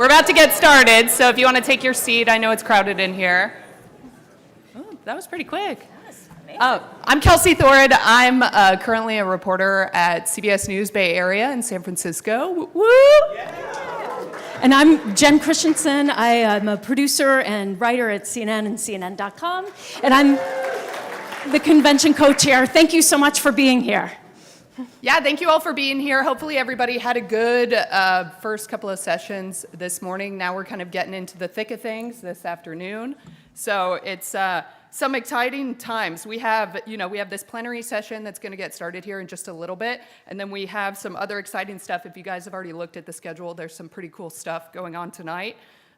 We're about to get started, so if you want to take your seat, I know it's crowded in here. Oh, that was pretty quick. I'm Kelsey Thorid. I'm currently a reporter at CBS News Bay Area in San Francisco. Woo! Yeah. And I'm Jen Christensen. I am a producer and writer at CNN and CNN.com. And I'm the convention co-chair. Thank you so much for being here. Yeah, thank you all for being here. Hopefully everybody had a good first couple of sessions this morning. Now we're kind of getting into the thick of things this afternoon. So it's some exciting times. We have this plenary session that's going to get started here in just a little bit, and then we have some other exciting stuff. If you guys have already looked at the schedule, there's some pretty cool stuff going on tonight.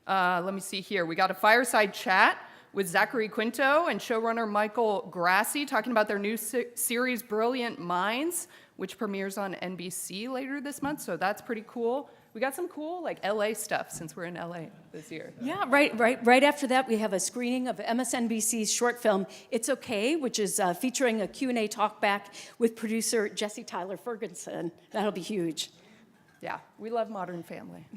Let me see here. We got a fireside chat with Zachary Quinto and showrunner Michael Grassi talking about their new series, Brilliant Minds, which premieres on NBC later this month, so that's pretty cool. We got some cool LA stuff since we're in LA this year. Yeah, right after that, we have a screening of MSNBC's short film, It's Okay, which is featuring a Q&A talkback with producer Jesse Tyler Ferguson. That'll be huge. Yeah, we love Modern Family.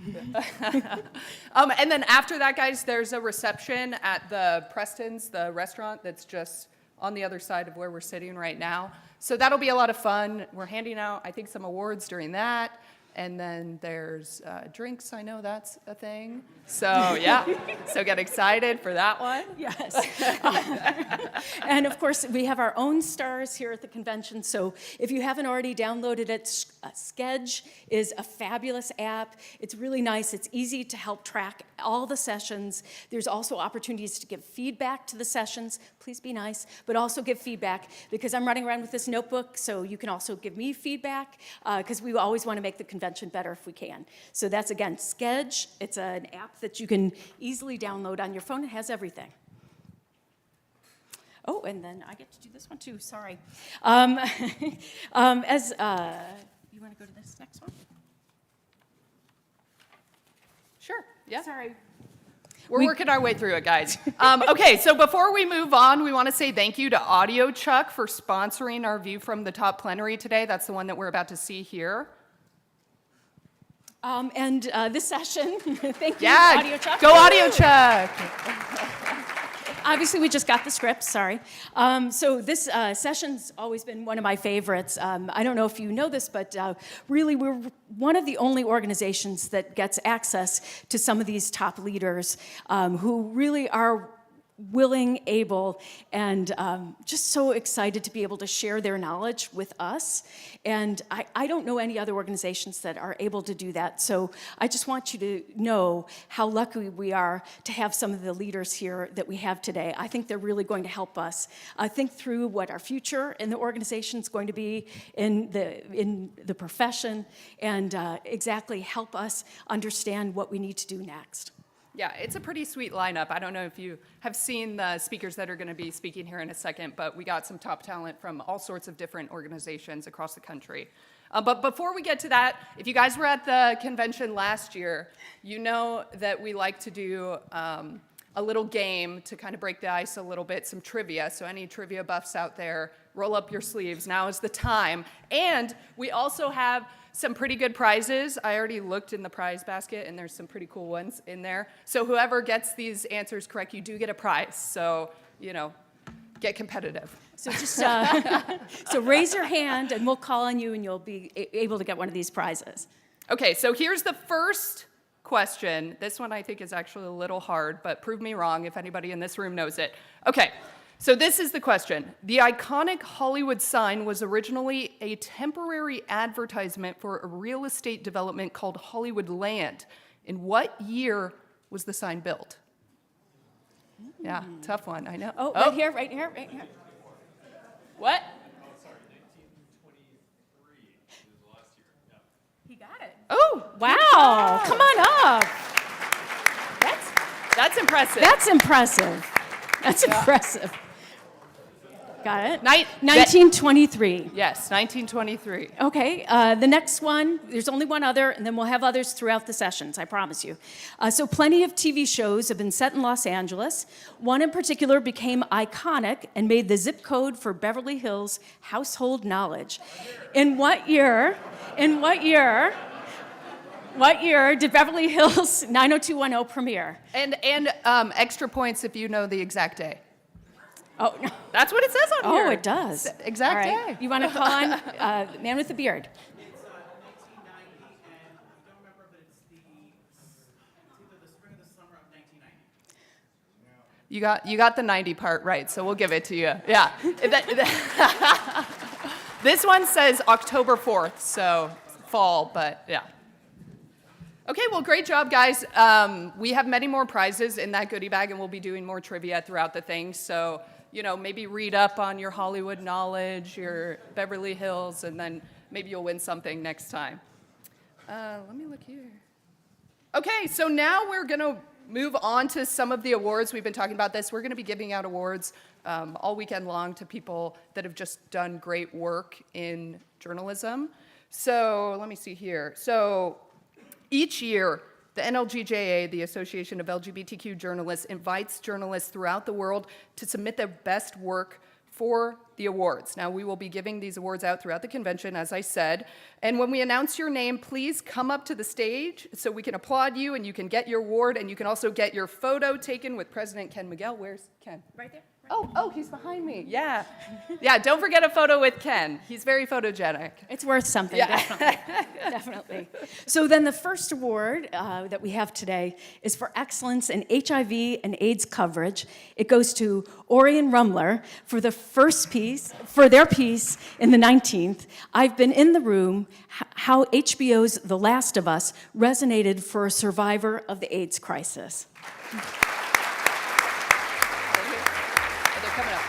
And then after that, guys, there's a reception at the Preston's, the restaurant that's just on the other side of where we're sitting right now. So that'll be a lot of fun. We're handing out, I think, some awards during that. And then there's drinks. I know that's a thing. So, yeah. So get excited for that one. Yes. And, of course, we have our own stars here at the convention. So if you haven't already downloaded it, Sketch is a fabulous app. It's really nice. It's easy to help track all the sessions. There's also opportunities to give feedback to the sessions. Please be nice, but also give feedback, because I'm running around with this notebook, so you can also give me feedback, because we always want to make the convention better if we can. So that's, again, Sketch. It's an app that you can easily download on your phone. It has everything. Oh, and then I get to do this one too, sorry. You want to go to this next one? Sure, yeah. Sorry. We're working our way through it, guys. Okay, so before we move on, we want to say thank you to Audio Chuck for sponsoring our View from the Top plenary today. That's the one that we're about to see here. And this session, thank you, yeah, Audio Chuck. Go Audio Chuck. Obviously, we just got the script, sorry. So this session's always been one of my favorites. I don't know if you know this, but really we're one of the only organizations that gets access to some of these top leaders who really are willing, able, and just so excited to be able to share their knowledge with us. And I don't know any other organizations that are able to do that. So I just want you to know how lucky we are to have some of the leaders here that we have today. I think they're really going to help us think through what our future in the organization is going to be in the profession, and exactly help us understand what we need to do next. Yeah, it's a pretty sweet lineup. I don't know if you have seen the speakers that are going to be speaking here in a second, but we got some top talent from all sorts of different organizations across the country. But before we get to that, if you guys were at the convention last year, you know that we like to do a little game to kind of break the ice a little bit, some trivia. So any trivia buffs out there, roll up your sleeves. Now is the time. And we also have some pretty good prizes. I already looked in the prize basket, and there's some pretty cool ones in there. So whoever gets these answers correct, you do get a prize. So, get competitive. So just so raise your hand, and we'll call on you, and you'll be able to get one of these prizes. Okay, so here's the first question. This one I think is actually a little hard, but prove me wrong if anybody in this room knows it. Okay. So this is the question. The iconic Hollywood sign was originally a temporary advertisement for a real estate development called Hollywood Land. In what year was the sign built? Yeah, tough one, I know. Oh, right here. What? Oh, sorry, 1923 is the last year. Yeah. He got it. Oh, wow. Come on up. That's impressive. That's impressive. Got it? 1923. Yes, 1923. Okay, the next one, there's only one other, and then we'll have others throughout the sessions, I promise you. So plenty of TV shows have been set in Los Angeles. One in particular became iconic and made the zip code for Beverly Hills household knowledge. In what year What year did Beverly Hills 90210 premiere? And extra points if you know the exact day. Oh, no. That's what it says on here. Oh, it does. Exact All right. day. You want to call on the man with the beard? It's 1990, and I don't remember, but it's either the spring or the summer of 1990. You got the 90 part right, so we'll give it to you. Yeah. This one says October 4th, so fall, but yeah. Okay, well, great job, guys. We have many more prizes in that goodie bag, and we'll be doing more trivia throughout the thing. So, maybe read up on your Hollywood knowledge, your Beverly Hills, and then maybe you'll win something next time. Let me look here. Okay, so now we're going to move on to some of the awards. We've been talking about this. We're going to be giving out awards all weekend long to people that have just done great work in journalism. So let me see here. So each year, the NLGJA, the Association of LGBTQ Journalists, invites journalists throughout the world to submit their best work for the awards. Now, we will be giving these awards out throughout the convention, as I said. And when we announce your name, please come up to the stage so we can applaud you and you can get your award, and you can also get your photo taken with President Ken Miguel. Where's Ken? Right there. Oh, he's behind me. Yeah. Yeah, don't forget a photo with Ken. He's very photogenic. It's worth something, Yeah. definitely. Definitely. So then the first award that we have today is for excellence in HIV and AIDS coverage. It goes to Orion Rumler for their piece in the 19th, I've Been in the Room, How HBO's The Last of Us Resonated for a Survivor of the AIDS Crisis. They're coming up.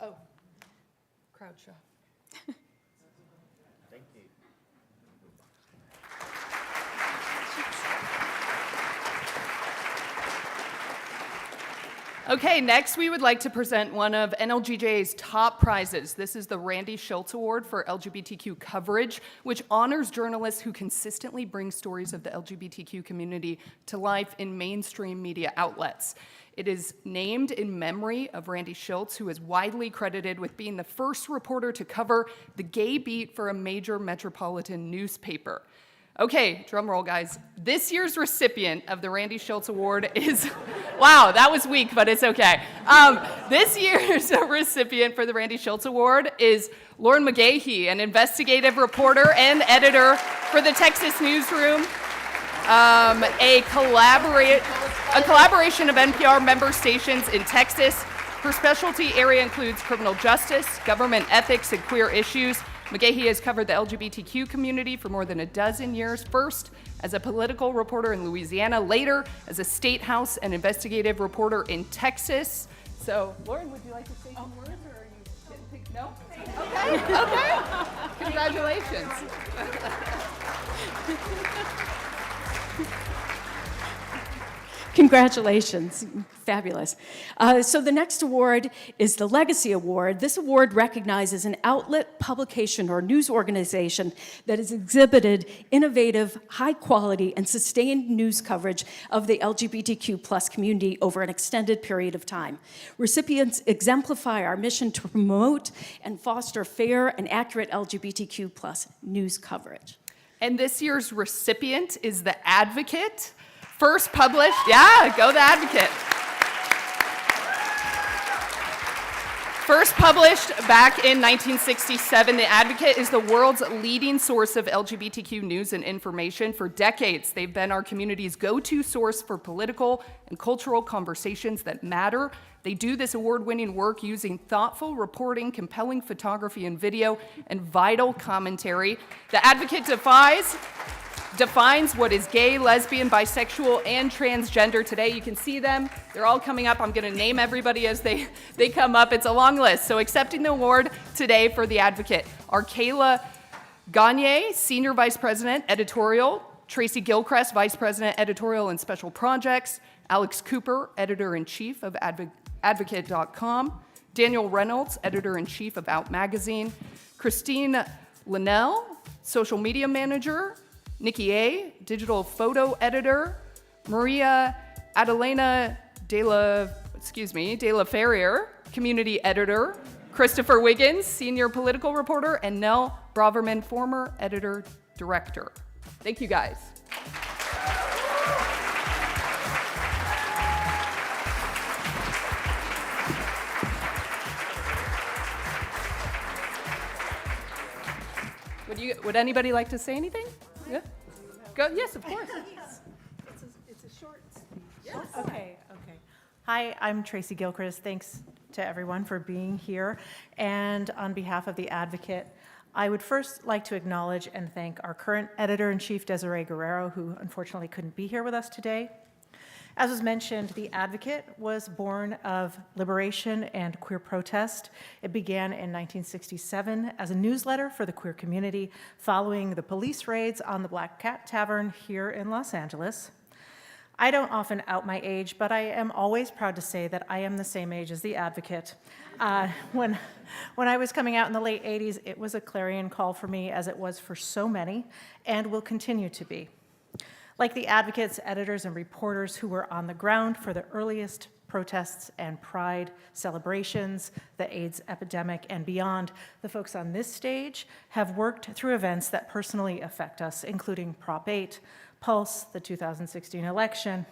Oh, crowd shot. Thank you. Okay, next we would like to present one of NLGJA's top prizes. This is the Randy Schultz Award for LGBTQ coverage, which honors journalists who consistently bring stories of the LGBTQ community to life in mainstream media outlets. It is named in memory of Randy Schultz, who is widely credited with being the first reporter to cover the gay beat for a major metropolitan newspaper. Okay, drum roll, guys. This year's recipient of the Randy Schultz Award is, wow, that was weak, but it's okay. This year's recipient for the Randy Schultz Award is Lauren McGahee, an investigative reporter and editor for the Texas Newsroom, a collaboration of NPR member stations in Texas. Her specialty area includes criminal justice, government ethics, and queer issues. McGahee has covered the LGBTQ community for more than a dozen years, first as a political reporter in Louisiana, later as a state house and investigative reporter in Texas. So, Lauren, would you like to say some words, or are you getting picked? No? Okay. Congratulations. Congratulations. Fabulous. So the next award is the Legacy Award. This award recognizes an outlet, publication, or news organization that has exhibited innovative, high-quality, and sustained news coverage of the LGBTQ plus community over an extended period of time. Recipients exemplify our mission to promote and foster fair and accurate LGBTQ plus news coverage. And this year's recipient is The Advocate. First published, yeah, go The Advocate. First published back in 1967, The Advocate is the world's leading source of LGBTQ news and information. For decades, they've been our community's go-to source for political and cultural conversations that matter. They do this award-winning work using thoughtful reporting, compelling photography and video, and vital commentary. The Advocate defines what is gay, lesbian, bisexual, and transgender today. You can see them. They're all coming up. I'm going to name everybody as they come up. It's a long list. So accepting the award today for The Advocate are Kayla Gagne, Senior Vice President, Editorial, Tracy Gilchrist, Vice President, Editorial and Special Projects, Alex Cooper, Editor-in-Chief of Advocate.com, Daniel Reynolds, editor-in-chief of Out Magazine, Christine Linnell, social media manager, Nikki A., digital photo editor, Maria Adelena de la Ferrier, community editor, Christopher Wiggins, senior political reporter, and Nell Braverman, former editor-director. Thank you, guys. Would anybody like to say anything? Yeah? Go. Yes, of course. It's a short speech. Yes. Okay. Hi, I'm Tracy Gilchrist. Thanks to everyone for being here. And on behalf of The Advocate, I would first like to acknowledge and thank our current editor-in-chief, Desiree Guerrero, who unfortunately couldn't be here with us today. As was mentioned, The Advocate was born of liberation and queer protest. It began in 1967 as a newsletter for the queer community following the police raids on the Black Cat Tavern here in Los Angeles. I don't often out my age, but I am always proud to say that I am the same age as The Advocate. When I was coming out in the late 80s, it was a clarion call for me, as it was for so many, and will continue to be. Like The Advocate's editors and reporters who were on the ground for the earliest protests and pride celebrations, the AIDS epidemic, and beyond, the folks on this stage have worked through events that personally affect us, including Prop 8, Pulse, the 2016 election,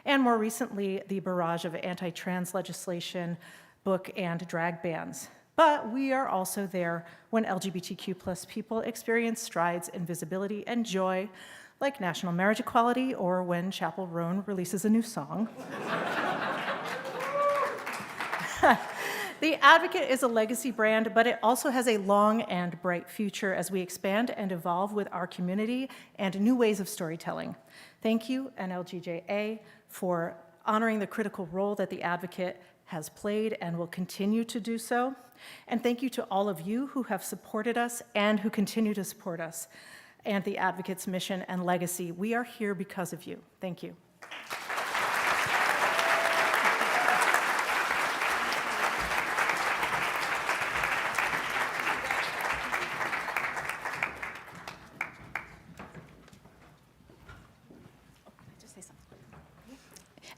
and more recently, the barrage of anti-trans legislation, book and drag bans. But we are also there when LGBTQ+ people experience strides in visibility and joy, like national marriage equality or when Chappell Roan releases a new song. The Advocate is a legacy brand, but it also has a long and bright future as we expand and evolve with our community and new ways of storytelling. Thank you, NLGJA, for honoring the critical role that The Advocate has played and will continue to do so. And thank you to all of you who have supported us and who continue to support us and The Advocate's mission and legacy. We are here because of you. Thank you.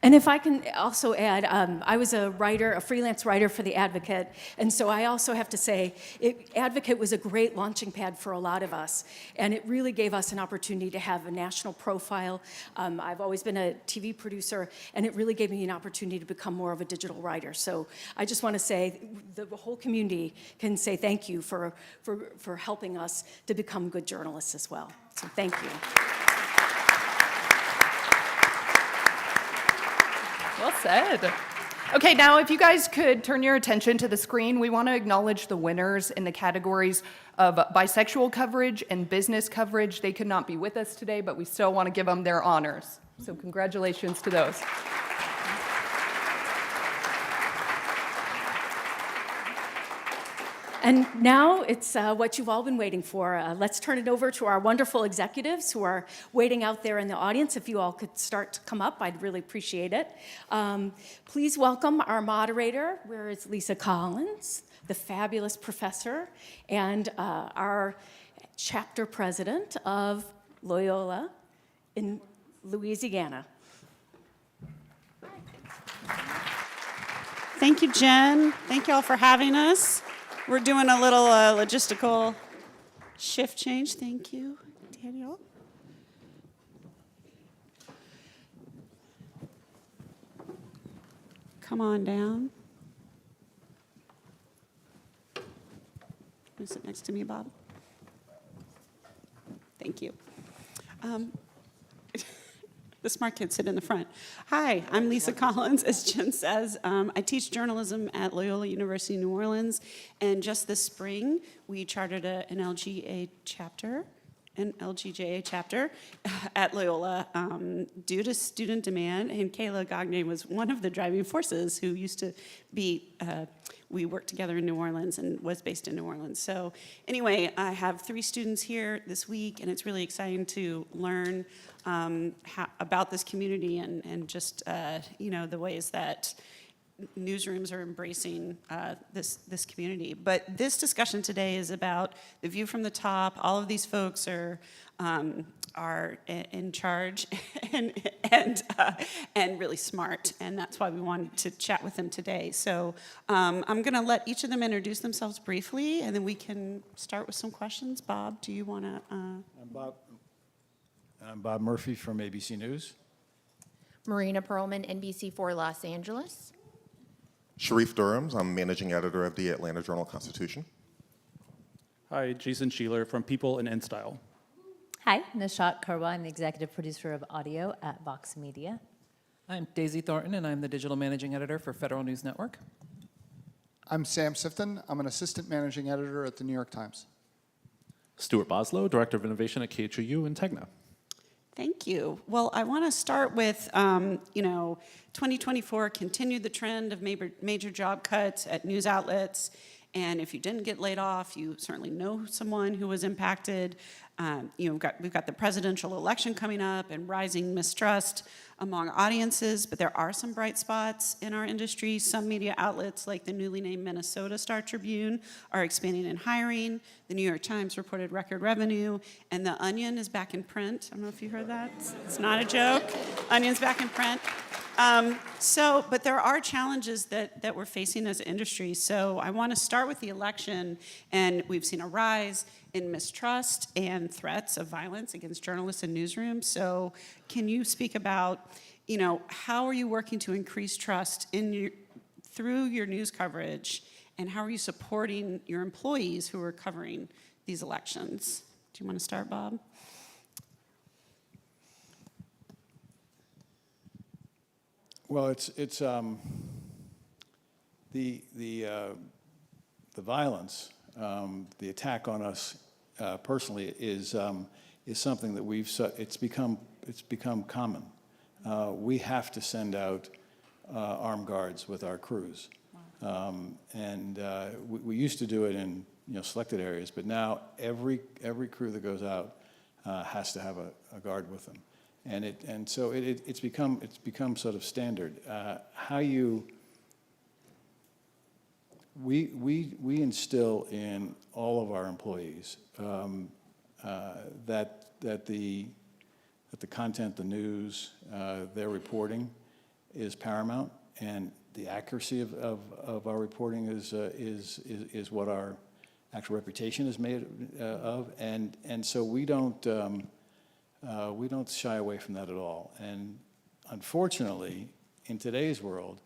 And if I can also add, I was a freelance writer for The Advocate, and so I also have to say, Advocate was a great launching pad for a lot of us, and it really gave us an opportunity to have a national profile. I've always been a TV producer, and it really gave me an opportunity to become more of a digital writer. So I just want to say, the whole community can say thank you for helping us to become good journalists as well. So thank you. Well said. Okay, now if you guys could turn your attention to the screen, we want to acknowledge the winners in the categories of bisexual coverage and business coverage. They could not be with us today, but we still want to give them their honors. So congratulations to those. And now it's what you've all been waiting for. Let's turn it over to our wonderful executives who are waiting out there in the audience. If you all could start to come up, I'd really appreciate it. Please welcome our moderator, where is Lisa Collins, the fabulous professor, and our chapter president of Loyola in Louisiana. Thank you, Jen. Thank you all for having us. We're doing a little logistical shift change. Thank you, Daniel. Come on down. You sit next to me, Bob. Thank you. The smart kids sit in the front. Hi, I'm Lisa Collins, as Jen says. I teach journalism at Loyola University New Orleans, and just this spring, we chartered an LGJA chapter at Loyola due to student demand, and Kayla Gagne was one of the driving forces who used to be, we worked together in New Orleans and was based in New Orleans. So anyway, I have 3 students here this week, and it's really exciting to learn about this community and just, the ways that newsrooms are embracing this community. But this discussion today is about the view from the top. All of these folks are in charge and really smart, and that's why we wanted to chat with them today. So I'm going to let each of them introduce themselves briefly, and then we can start with some questions. Bob, do you want to? I'm Bob Murphy from ABC News. Marina Perlman, NBC4 Los Angeles. Sharif Durhams, I'm managing editor of the Atlanta Journal-Constitution. Hi, Jason Sheeler from People and InStyle. Hi, Nishat Karwa. I'm the executive producer of audio at Vox Media. I'm Daisy Thornton, and I'm the digital managing editor for Federal News Network. I'm Sam Sifton. I'm an assistant managing editor at the New York Times. Stuart Boslow, Director of Innovation at KHOU and Tegna. Thank you. Well, I want to start with, 2024 continued the trend of major job cuts at news outlets. And if you didn't get laid off, you certainly know someone who was impacted. We've got the presidential election coming up and rising mistrust among audiences, but there are some bright spots in our industry. Some media outlets, like the newly named Minnesota Star-Tribune, are expanding in hiring. The New York Times reported record revenue, and The Onion is back in print. I don't know if you heard that. It's not a joke. Onion's back in print. But there are challenges that we're facing as an industry. So I want to start with the election, and we've seen a rise in mistrust and threats of violence against journalists and newsrooms. So can you speak about, how are you working to increase trust through your news coverage, and how are you supporting your employees who are covering these elections? Do you want to start, Bob? Well, it's the violence, the attack on us personally is something that it's become common. We have to send out armed guards with our crews, and we used to do it in selected areas, but now every crew that goes out has to have a guard with them. So it's become sort of standard. We instill in all of our employees that the content, the news, their reporting is paramount, and the accuracy of our reporting is what our actual reputation is made of, and so we don't shy away from that at all. And unfortunately, in today's world,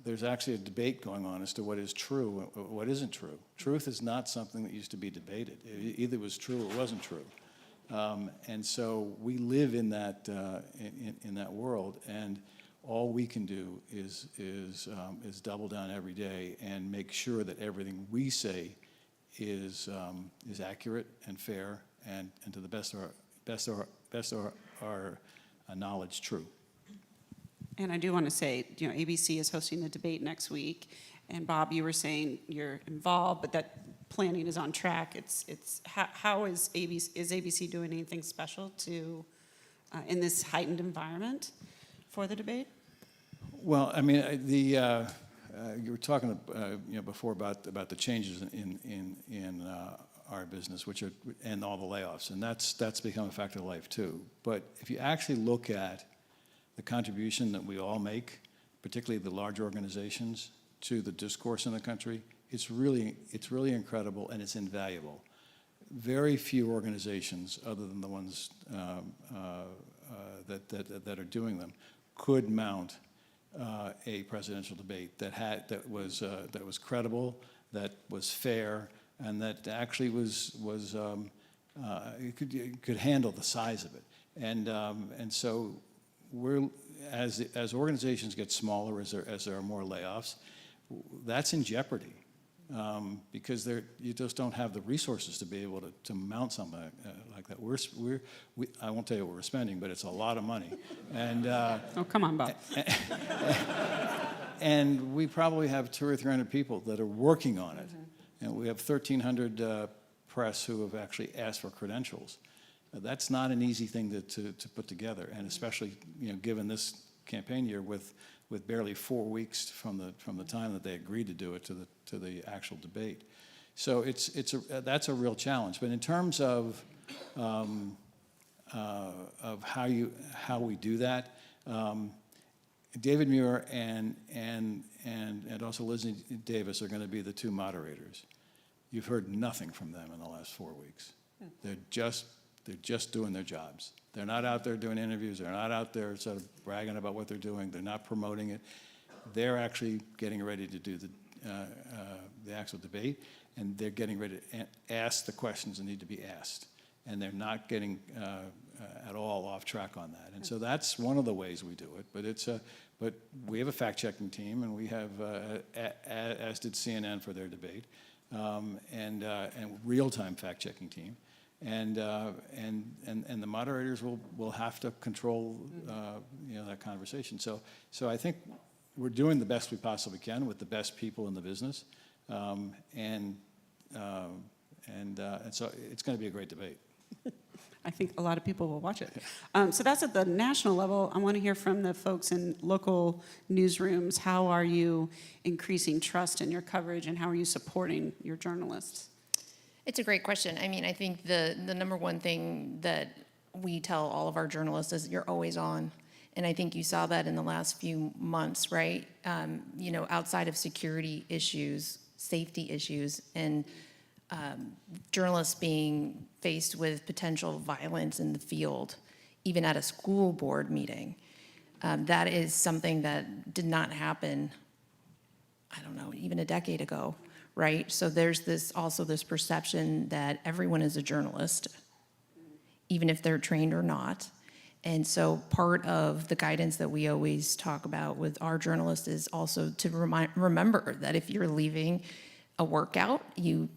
there's actually a debate going on as to what is true and what isn't true. Truth is not something that used to be debated. It either was true or wasn't true. And so we live in that in that world, and all we can do is double down every day and make sure that everything we say is accurate and fair and to the best of our knowledge, true. And I do want to say, ABC is hosting a debate next week, and Bob, you were saying you're involved, but that planning is on track. How is ABC doing anything special in this heightened environment for the debate? Well, I mean, you were talking before about the changes in our business, and all the layoffs, and that's become a fact of life too. But if you actually look at the contribution that we all make, particularly the large organizations, to the discourse in the country, it's really incredible, and it's invaluable. Very few organizations, other than the ones that are doing them, could mount a presidential debate that was credible, that was fair, and that actually could handle the size of it. And so as organizations get smaller, as there are more layoffs, that's in jeopardy, because you just don't have the resources to be able to mount something like that. I won't tell you what we're spending, but it's a lot of money. And oh, come on, Bob. And we probably have 200 or 300 people that are working on it, and we have 1,300 press who have actually asked for credentials. That's not an easy thing to put together, and especially given this campaign year with with barely 4 weeks from the time that they agreed to do it to the actual debate. So that's a real challenge. But in terms of how we do that, David Muir and also Lizzie Davis are going to be the two moderators. You've heard nothing from them in the last 4 weeks. They're just doing their jobs. They're not out there doing interviews. They're not out there sort of bragging about what they're doing. They're not promoting it. They're actually getting ready to do the actual debate, and they're getting ready to ask the questions that need to be asked. And they're not getting at all off track on that. And so that's one of the ways we do it. But we have a fact-checking team, and we have, as did CNN for their debate, and real-time fact-checking team. And the moderators will have to control that conversation. So I think we're doing the best we possibly can with the best people in the business, and so it's going to be a great debate. I think a lot of people will watch it. So that's at the national level. I want to hear from the folks in local newsrooms. How are you increasing trust in your coverage, and how are you supporting your journalists? It's a great question. I mean, I think the number one thing that we tell all of our journalists is you're always on. And I think you saw that in the last few months, right? Outside of security issues, safety issues, and journalists being faced with potential violence in the field, even at a school board meeting. That is something that did not happen, I don't know, even a decade ago, right? So there's this perception that everyone is a journalist, even if they're trained or not. And so part of the guidance that we always talk about with our journalists is also to remember that if you're leaving a workout, you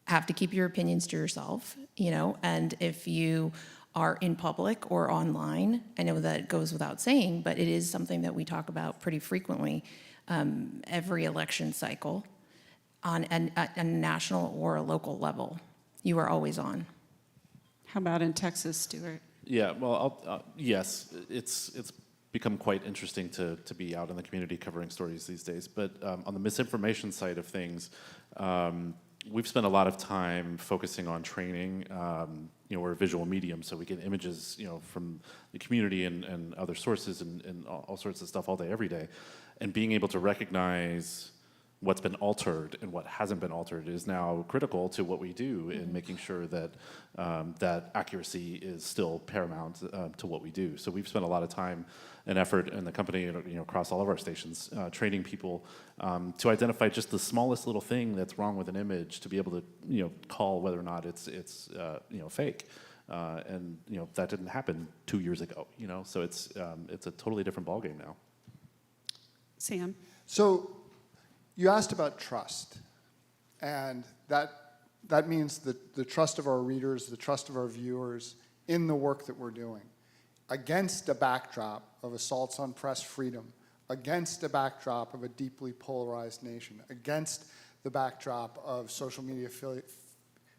have to keep your opinions to yourself, and if you are in public or online, I know that goes without saying, but it is something that we talk about pretty frequently every election cycle on a national or a local level. You are always on. How about in Texas, Stuart? Yeah, well, yes, it's become quite interesting to be out in the community covering stories these days. But on the misinformation side of things, we've spent a lot of time focusing on training. We're a visual medium, so we get images, from the community and other sources and all sorts of stuff all day, every day. And being able to recognize what's been altered and what hasn't been altered is now critical to what we do in making sure that that accuracy is still paramount to what we do. So we've spent a lot of time and effort in the company, across all of our stations, training people to identify just the smallest little thing that's wrong with an image, to be able to call whether or not it's fake. And that didn't happen 2 years ago. So it's a totally different ballgame now. Sam? So you asked about trust, and that means the trust of our readers, the trust of our viewers in the work that we're doing, against a backdrop of assaults on press freedom, against a backdrop of a deeply polarized nation, against the backdrop of social media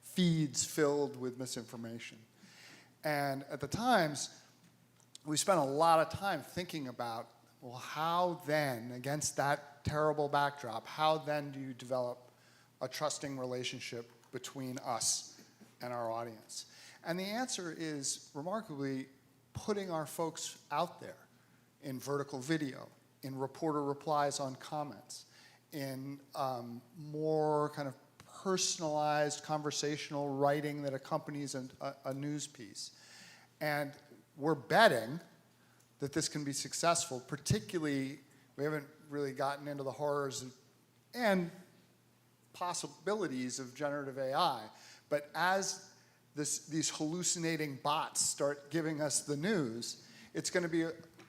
feeds filled with misinformation. And at the Times, we spent a lot of time thinking about, well, how then, against that terrible backdrop, how then do you develop a trusting relationship between us and our audience? And the answer is, remarkably, putting our folks out there in vertical video, in reporter replies on comments, in more kind of personalized conversational writing that accompanies a news piece. And we're betting that this can be successful, particularly, we haven't really gotten into the horrors and possibilities of generative AI, but as these hallucinating bots start giving us the news, it's going to be,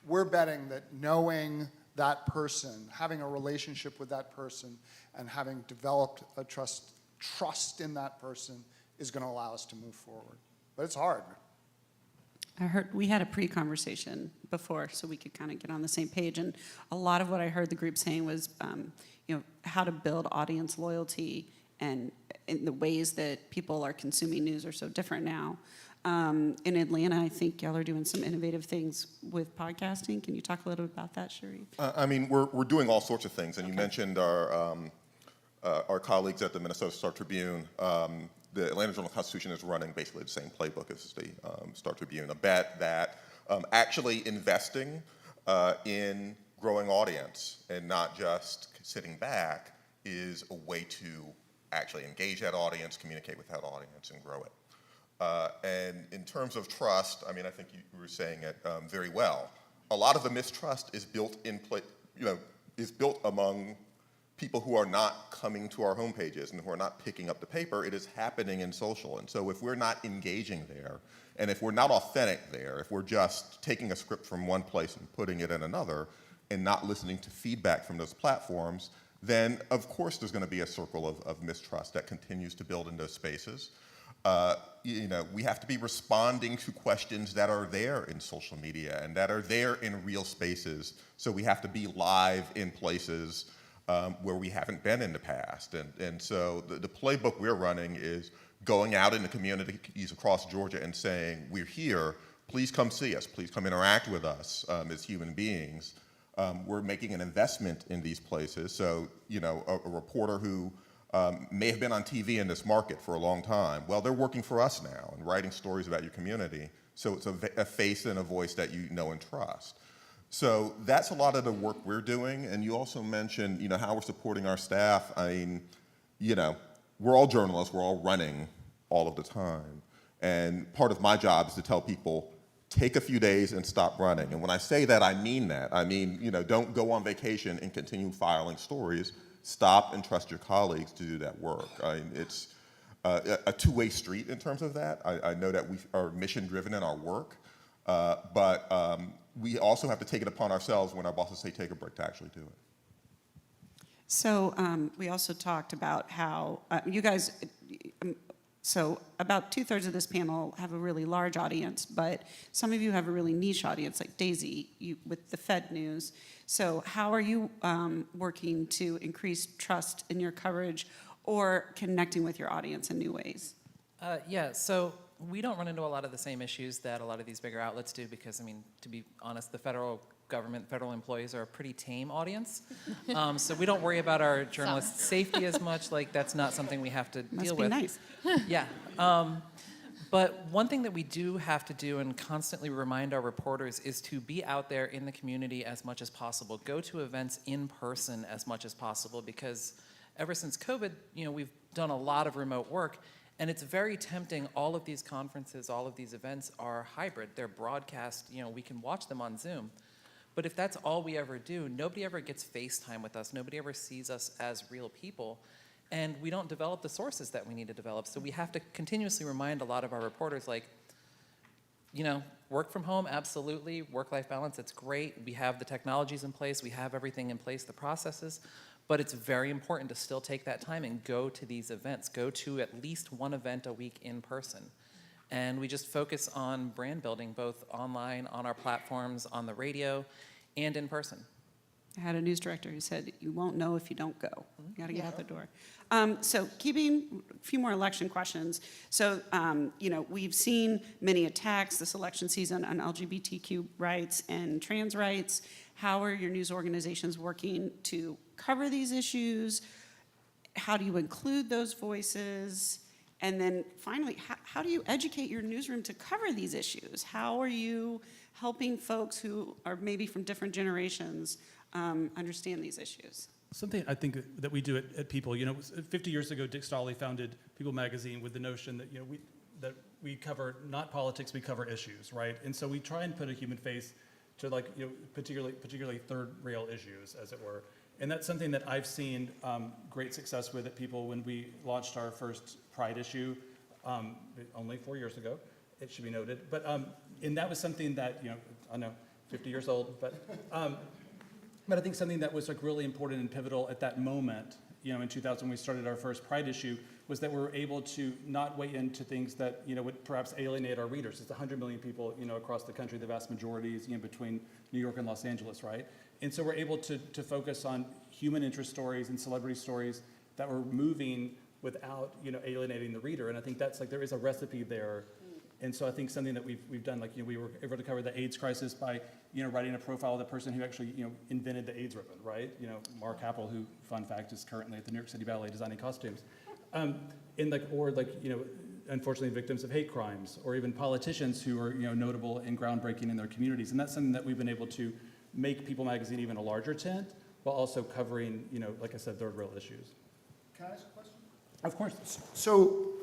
we're betting that knowing that person, having a relationship with that person, and having developed a trust in that person is going to allow us to move forward. But it's hard. I heard we had a pre-conversation before, so we could kind of get on the same page. And a lot of what I heard the group saying was, how to build audience loyalty, and in the ways that people are consuming news are so different now. In Atlanta, I think y'all are doing some innovative things with podcasting. Can you talk a little bit about that, Sharif? I mean, we're doing all sorts of things, and you mentioned our colleagues at the Minnesota Star Tribune. The Atlanta Journal-Constitution is running basically the same playbook as the Star Tribune, a bet that actually investing in growing audience and not just sitting back is a way to actually engage that audience, communicate with that audience, and grow it. And in terms of trust, I mean, I think you were saying it very well. A lot of the mistrust is built is built among people who are not coming to our homepages and who are not picking up the paper. It is happening in social. And so if we're not engaging there, and if we're not authentic there, if we're just taking a script from one place and putting it in another, and not listening to feedback from those platforms, then of course there's going to be a circle of mistrust that continues to build in those spaces. We have to be responding to questions that are there in social media and that are there in real spaces. So we have to be live in places where we haven't been in the past. And so the playbook we're running is going out in the communities across Georgia and saying, we're here, please come see us, please come interact with us as human beings. We're making an investment in these places. So, a reporter who may have been on TV in this market for a long time, well, they're working for us now and writing stories about your community. So it's a face and a voice that you know and trust. So that's a lot of the work we're doing. And you also mentioned, how we're supporting our staff. I mean, we're all journalists, we're all running all of the time. And part of my job is to tell people, take a few days and stop running. And when I say that, I mean that. I mean, don't go on vacation and continue filing stories. Stop and trust your colleagues to do that work. I mean, it's a two-way street in terms of that. I know that we are mission-driven in our work, but we also have to take it upon ourselves when our bosses say take a break to actually do it. So we also talked about how you guys, so about 2/3 of this panel have a really large audience, but some of you have a really niche audience, like Daisy with the Fed News. So how are you working to increase trust in your coverage or connecting with your audience in new ways? So we don't run into a lot of the same issues that a lot of these bigger outlets do because, I mean, to be honest, the federal government, federal employees are a pretty tame audience. So we don't worry about our journalists' safety as much. Like, that's not something we have to deal with. Must be nice. Yeah. But one thing that we do have to do and constantly remind our reporters is to be out there in the community as much as possible. Go to events in person as much as possible because ever since COVID, we've done a lot of remote work. And it's very tempting. All of these conferences, all of these events are hybrid. They're broadcast. We can watch them on Zoom. But if that's all we ever do, nobody ever gets FaceTime with us. Nobody ever sees us as real people. And we don't develop the sources that we need to develop. So we have to continuously remind a lot of our reporters, work from home, absolutely. Work-life balance, it's great. We have the technologies in place. We have everything in place, the processes. But it's very important to still take that time and go to these events. Go to at least one event a week in person. And we just focus on brand building, both online, on our platforms, on the radio, and in person. I had a news director who said, you won't know if you don't go. You got to get out the door. So keeping a few more election questions. So, we've seen many attacks this election season on LGBTQ rights and trans rights. How are your news organizations working to cover these issues? How do you include those voices? And then finally, how do you educate your newsroom to cover these issues? How are you helping folks who are maybe from different generations understand these issues? Something I think that we do at People, 50 years ago, Dick Stolley founded People magazine with the notion that we cover not politics, we cover issues, right? And so we try and put a human face to particularly third rail issues, as it were. And that's something that I've seen great success with at People when we launched our first Pride issue only 4 years ago, it should be noted. But and that was something that, I know, 50 years old, but I think something that was really important and pivotal at that moment, in 2000 when we started our first Pride issue, was that we were able to not weigh into things that, would perhaps alienate our readers. It's 100 million people, across the country, the vast majority is, between New York and Los Angeles, right? And so we're able to focus on human interest stories and celebrity stories that were moving without, alienating the reader. And I think that's there is a recipe there And so I think something that we've done, like, we were able to cover the AIDS crisis by, writing a profile of the person who actually, invented the AIDS ribbon, right? Mark Happel, who, fun fact, is currently at the New York City Ballet designing costumes. Unfortunately, victims of hate crimes, or even politicians who are, notable and groundbreaking in their communities. And that's something that we've been able to make People Magazine even a larger tent, while also covering, like I said, third rail issues. Can I ask a question? Of course. So,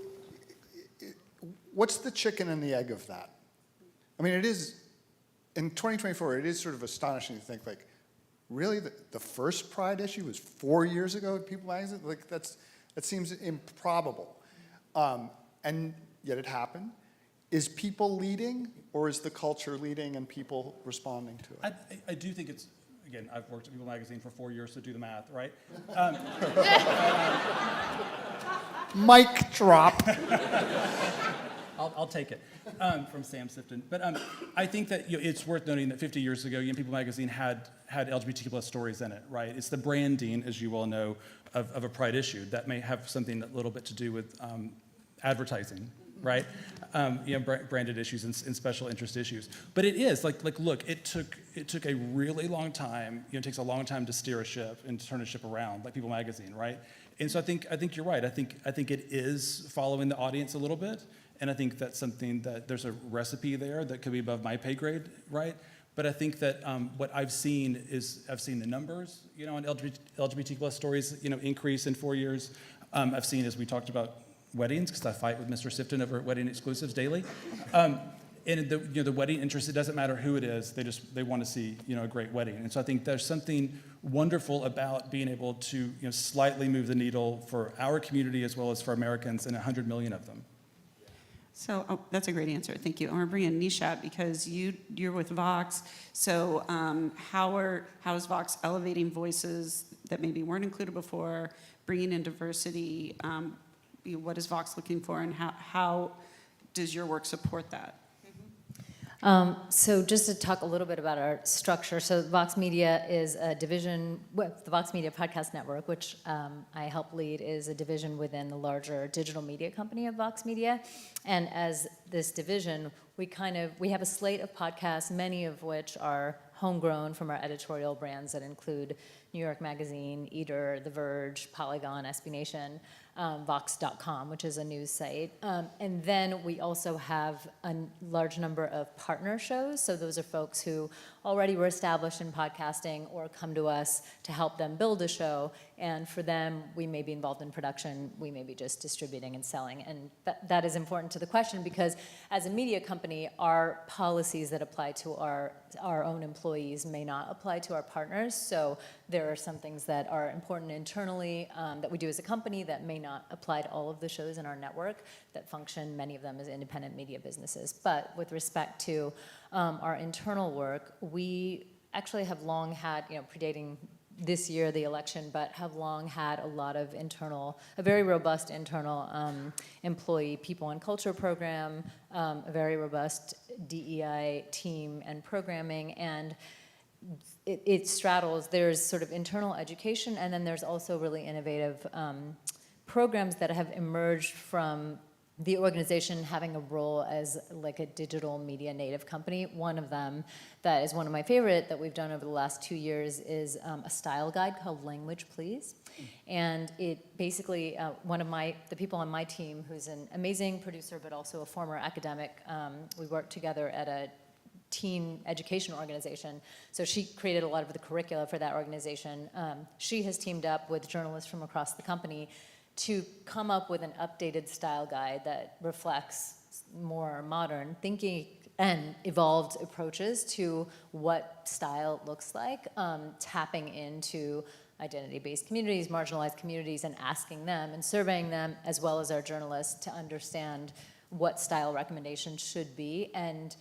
what's the chicken and the egg of that? I mean, it is, in 2024, it is sort of astonishing to think, like, really, the first Pride issue was 4 years ago at People Magazine? Like, that seems improbable. And yet it happened. Is People leading, or is the culture leading and people responding to it? I do think it's, again, I've worked at People Magazine for 4 years, so do the math, right? Mic drop. I'll take it from Sam Sifton. But I think that it's worth noting that 50 years ago, People Magazine had LGBTQ+ stories in it, right? It's the branding, as you all know, of a Pride issue that may have something a little bit to do with advertising, right? Branded issues and special interest issues. But it is look, it took a really long time. It takes a long time to steer a ship and to turn a ship around, like People Magazine, right? And so I think you're right. I think it is following the audience a little bit, and I think that's something that there's a recipe there that could be above my pay grade, right? But I think that what I've seen the numbers, on LGBT+ stories, increase in 4 years. I've seen, as we talked about, weddings, because I fight with Mr. Sifton over wedding exclusives daily. And the wedding interest, it doesn't matter who it is, they want to see, a great wedding. And so I think there's something wonderful about being able to, slightly move the needle for our community as well as for Americans, and 100 million of them. So that's a great answer. Thank you. I want to bring in Nishat because you're with Vox. So how is Vox elevating voices that maybe weren't included before, bringing in diversity? What is Vox looking for, and how does your work support that? So just to talk a little bit about our structure, so Vox Media is a division, the Vox Media Podcast Network, which I help lead, is a division within the larger digital media company of Vox Media. And as this division, we have a slate of podcasts, many of which are homegrown from our editorial brands that include New York Magazine, Eater, The Verge, Polygon, SB Nation, Vox.com, which is a news site. And then we also have a large number of partner shows. So those are folks who already were established in podcasting or come to us to help them build a show. And for them, we may be involved in production, we may be just distributing and selling. And that is important to the question, because as a media company, our policies that apply to our own employees may not apply to our partners. So there are some things that are important internally that we do as a company that may not apply to all of the shows in our network that function, many of them, as independent media businesses. But with respect to our internal work, we actually have long had, predating this year, the election, but have long had a very robust internal employee people and culture program, a very robust DEI team and programming, and it straddles, there's sort of internal education, and then there's also really innovative programs that have emerged from the organization having a role as like a digital media native company. One of them that is one of my favorite that we've done over the last 2 years is a style guide called Language Please. And it basically, the people on my team, who's an amazing producer but also a former academic, we worked together at a teen education organization. So she created a lot of the curricula for that organization. She has teamed up with journalists from across the company to come up with an updated style guide that reflects more modern thinking and evolved approaches to what style looks like, tapping into identity-based communities, marginalized communities, and asking them and surveying them, as well as our journalists, to understand what style recommendations should be. And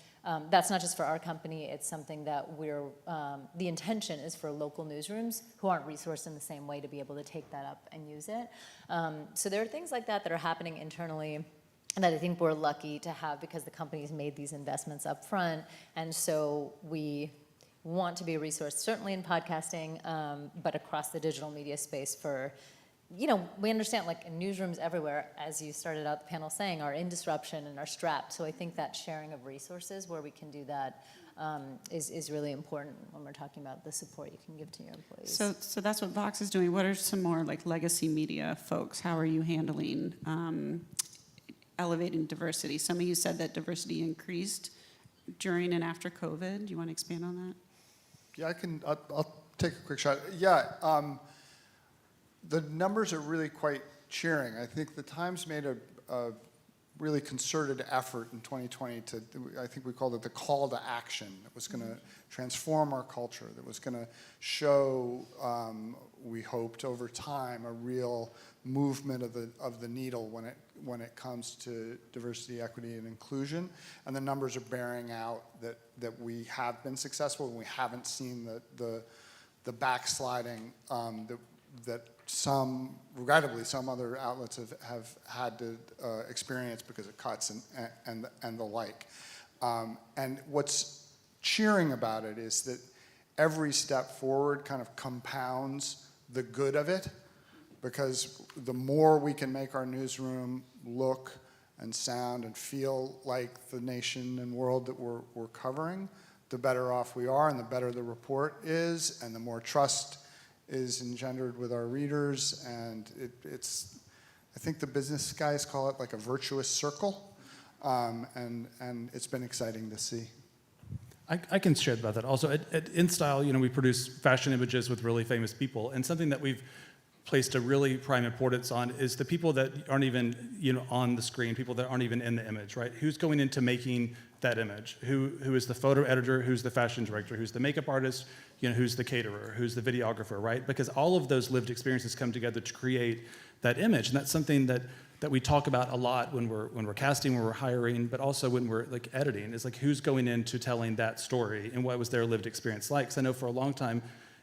that's not just for our company, it's something that the intention is for local newsrooms who aren't resourced in the same way to be able to take that up and use it. So there are things like that are happening internally that I think we're lucky to have because the company's made these investments up front. And so we want to be a resource, certainly in podcasting, but across the digital media space for you know, we understand like newsrooms everywhere, as you started out the panel saying, are in disruption and are strapped. So I think that sharing of resources where we can do that is really important when we're talking about the support you can give to your employees. So that's what Vox is doing. What are some more like legacy media folks? How are you handling elevating diversity? Some of you said that diversity increased during and after COVID. Do you want to expand on that? Yeah, I'll take a quick shot. Yeah, the numbers are really quite cheering. I think the Times made a really concerted effort in 2020 to, I think we called it the call to action, that was going to transform our culture, that was going to show, we hoped over time, a real movement of the needle when it comes to diversity, equity, and inclusion. And the numbers are bearing out that we have been successful, and we haven't seen the backsliding that some, regrettably, some other outlets have had to experience because of cuts and the like. And what's cheering about it is that every step forward kind of compounds the good of it, because the more we can make our newsroom look and sound and feel like the nation and world that we're covering, the better off we are, and the better the report is, and the more trust is engendered with our readers. And it's, I think the business guys call it like a virtuous circle, and it's been exciting to see. I can share about that. Also, at InStyle, you know, we produce fashion images with really famous people, and something that we've placed a really prime importance on is the people that aren't even, you know, on the screen, people that aren't even in the image, right? Who's going into making that image? Who is the photo editor? Who's the fashion director? Who's the makeup artist? You know, who's the caterer? Who's the videographer, right? Because all of those lived experiences come together to create that image, and that's something that we talk about a lot when we're casting, when we're hiring, but also when we're like editing. Is like who's going into telling that story and what was their lived experience like? Because I know for a long time,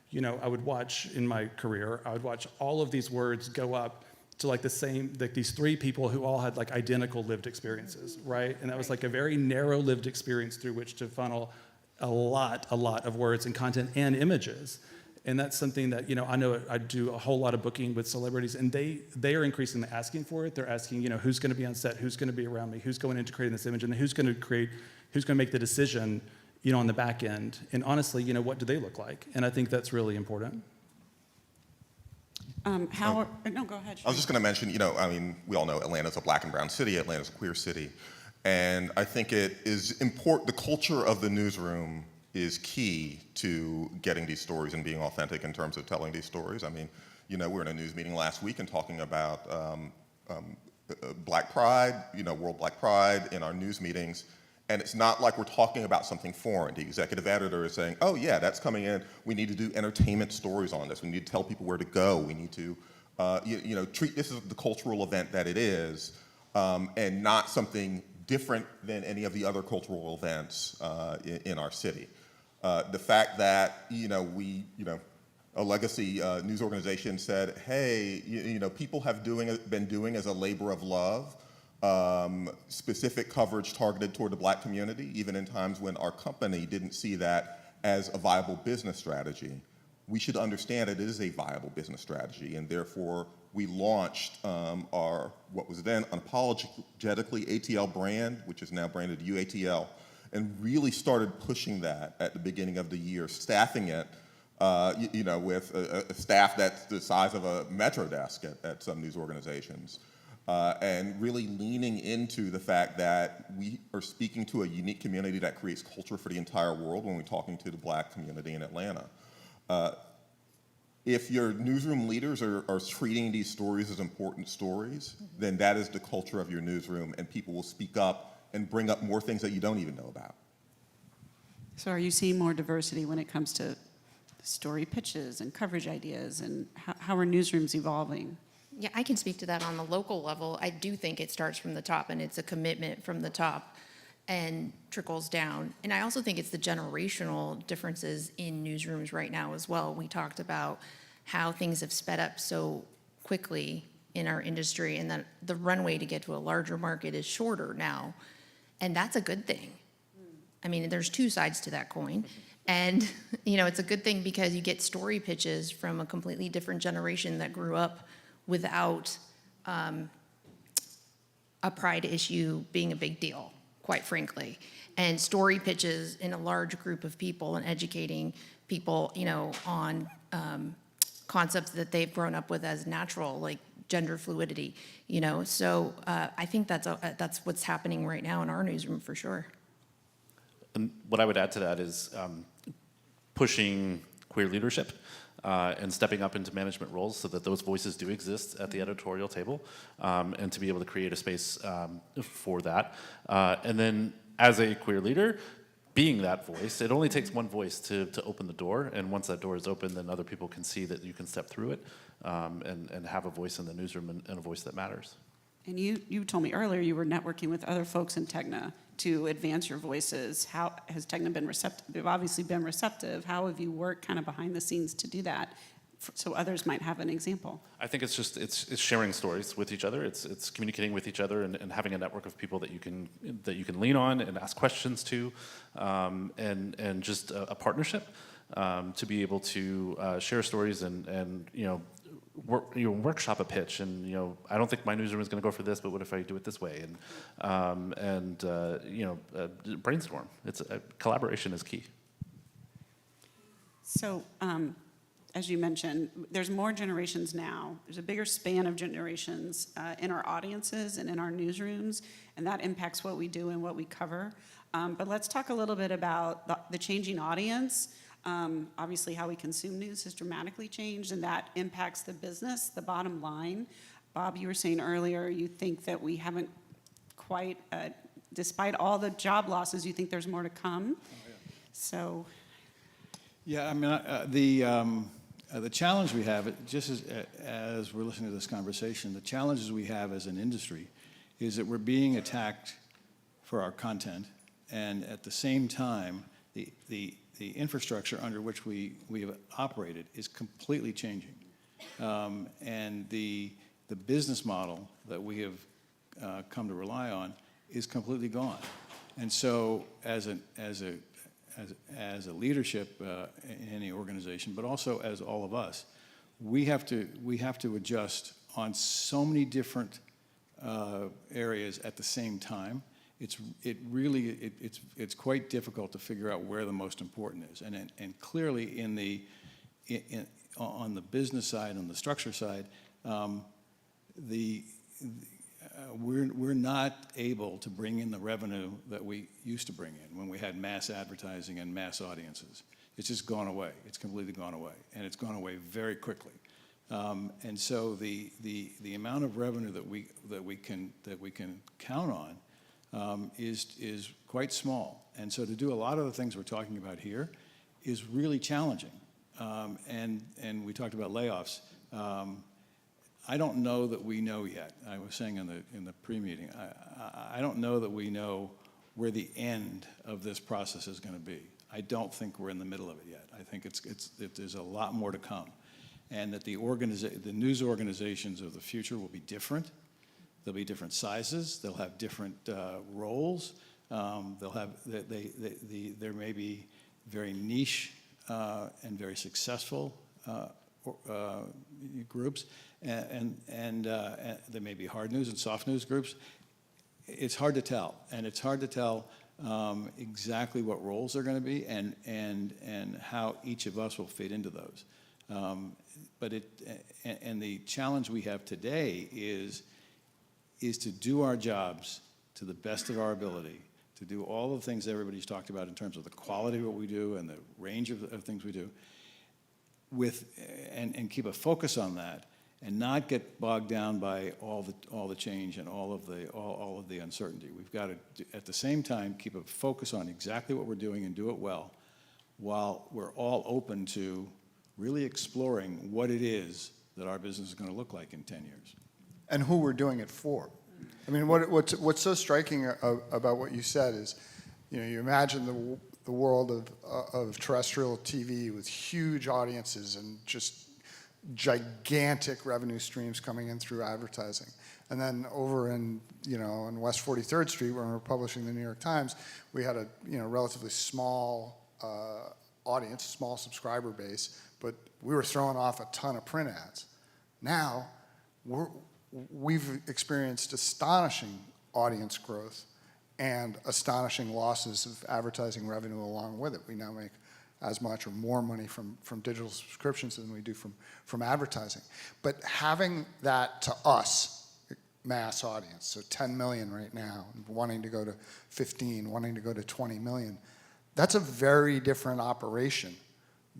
you know, I would watch in my career, I would watch all of these words go up to like the same, like these three people who all had like identical lived experiences, right? And that was like a very narrow lived experience through which to funnel a lot of words and content and images. And that's something that, you know I do a whole lot of booking with celebrities, and they are increasingly asking for it. They're asking, you know, who's going to be on set, who's going to be around me, who's going into creating this image, and who's going to make the decision, you know, on the back end. And honestly, you know, what do they look like? And I think that's really important. No, go ahead. I was just going to mention, you know, I mean, we all know Atlanta's a black and brown city, Atlanta's a queer city. And I think it is important, the culture of the newsroom is key to getting these stories and being authentic in terms of telling these stories. I mean, you know, we were in a news meeting last week and talking about Black Pride, you know, World Black Pride in our news meetings. And it's not like we're talking about something foreign. The executive editor is saying, oh yeah, that's coming in. We need to do entertainment stories on this. We need to tell people where to go. We need to, you know, treat this as the cultural event that it is, and not something different than any of the other cultural events in our city. The fact that, you know, a legacy news organization said, hey, you know, people have been doing as a labor of love, specific coverage targeted toward the black community, even in times when our company didn't see that as a viable business strategy. We should understand it is a viable business strategy, and therefore we launched our, what was then unapologetically ATL brand, which is now branded UATL, and really started pushing that at the beginning of the year, staffing it, you know, with a staff that's the size of a Metro desk at some news organizations. And really leaning into the fact that we are speaking to a unique community that creates culture for the entire world when we're talking to the black community in Atlanta. If your newsroom leaders are treating these stories as important stories, then that is the culture of your newsroom, and people will speak up and bring up more things that you don't even know about. So are you seeing more diversity when it comes to story pitches and coverage ideas, and how are newsrooms evolving? Yeah, I can speak to that on the local level. I do think it starts from the top, and it's a commitment from the top and trickles down. And I also think it's the generational differences in newsrooms right now as well. We talked about how things have sped up so quickly in our industry, and that the runway to get to a larger market is shorter now. And that's a good thing. I mean, there's two sides to that coin. And, you know, it's a good thing because you get story pitches from a completely different generation that grew up without a pride issue being a big deal, quite frankly. And story pitches in a large group of people and educating people, on concepts that they've grown up with as natural, like gender fluidity, So I think that's what's happening right now in our newsroom for sure. And what I would add to that is pushing queer leadership and stepping up into management roles so that those voices do exist at the editorial table, and to be able to create a space for that. And then as a queer leader, being that voice, it only takes one voice to open the door, and once that door is open, then other people can see that you can step through it and have a voice in the newsroom and a voice that matters. And you told me earlier you were networking with other folks in Tegna to advance your voices. How has Tegna been receptive? They've obviously been receptive. How have you worked kind of behind the scenes to do that so others might have an example? I think it's sharing stories with each other. It's communicating with each other and having a network of people that you can lean on and ask questions to, and just a partnership to be able to share stories and workshop a pitch, and I don't think my newsroom is going to go for this, but what if I do it this way, and brainstorm. Collaboration is key. So, as you mentioned, there's more generations now. There's a bigger span of generations in our audiences and in our newsrooms, and that impacts what we do and what we cover. But let's talk a little bit about the changing audience. Obviously, how we consume news has dramatically changed, and that impacts the business, the bottom line. Bob, you were saying earlier you think that we haven't quite, despite all the job losses, you think there's more to come. Oh, yeah. So. Yeah, I mean, the challenge we have, just as we're listening to this conversation, the challenges we have as an industry is that we're being attacked for our content, and at the same time, the infrastructure under which we have operated is completely changing, and the business model that we have come to rely on is completely gone. And so, as a leadership in any organization, but also as all of us, we have to adjust on so many different areas at the same time. It's quite difficult to figure out where the most important is, and clearly on the business side, on the structure side, we're not able to bring in the revenue that we used to bring in when we had mass advertising and mass audiences. It's just gone away. It's completely gone away, and it's gone away very quickly. And so the amount of revenue that we can count on is quite small. And so to do a lot of the things we're talking about here is really challenging. And we talked about layoffs. I don't know that we know yet. I was saying in the pre-meeting, I don't know that we know where the end of this process is going to be. I don't think we're in the middle of it yet. I think there's a lot more to come, and that the news organizations of the future will be different. There'll be different sizes. They'll have different roles. There may be very niche and very successful groups, and there may be hard news and soft news groups. It's hard to tell, and it's hard to tell exactly what roles they're going to be and how each of us will fit into those. But the challenge we have today is to do our jobs to the best of our ability, to do all the things everybody's talked about in terms of the quality of what we do and the range of things we do, and keep a focus on that, and not get bogged down by all the change and all of the uncertainty. We've got to, at the same time, keep a focus on exactly what we're doing and do it well, while we're all open to really exploring what it is that our business is going to look like in 10 years. And who we're doing it for. I mean, what's so striking about what you said is, you imagine the world of terrestrial TV with huge audiences and just gigantic revenue streams coming in through advertising. And then over in West 43rd Street, where we're publishing the New York Times, we had a relatively small audience, small subscriber base, but we were throwing off a ton of print ads. Now, we've experienced astonishing audience growth and astonishing losses of advertising revenue along with it. We now make as much or more money from digital subscriptions than we do from advertising. But having that to us, mass audience, so 10 million right now, wanting to go to 15, wanting to go to 20 million, that's a very different operation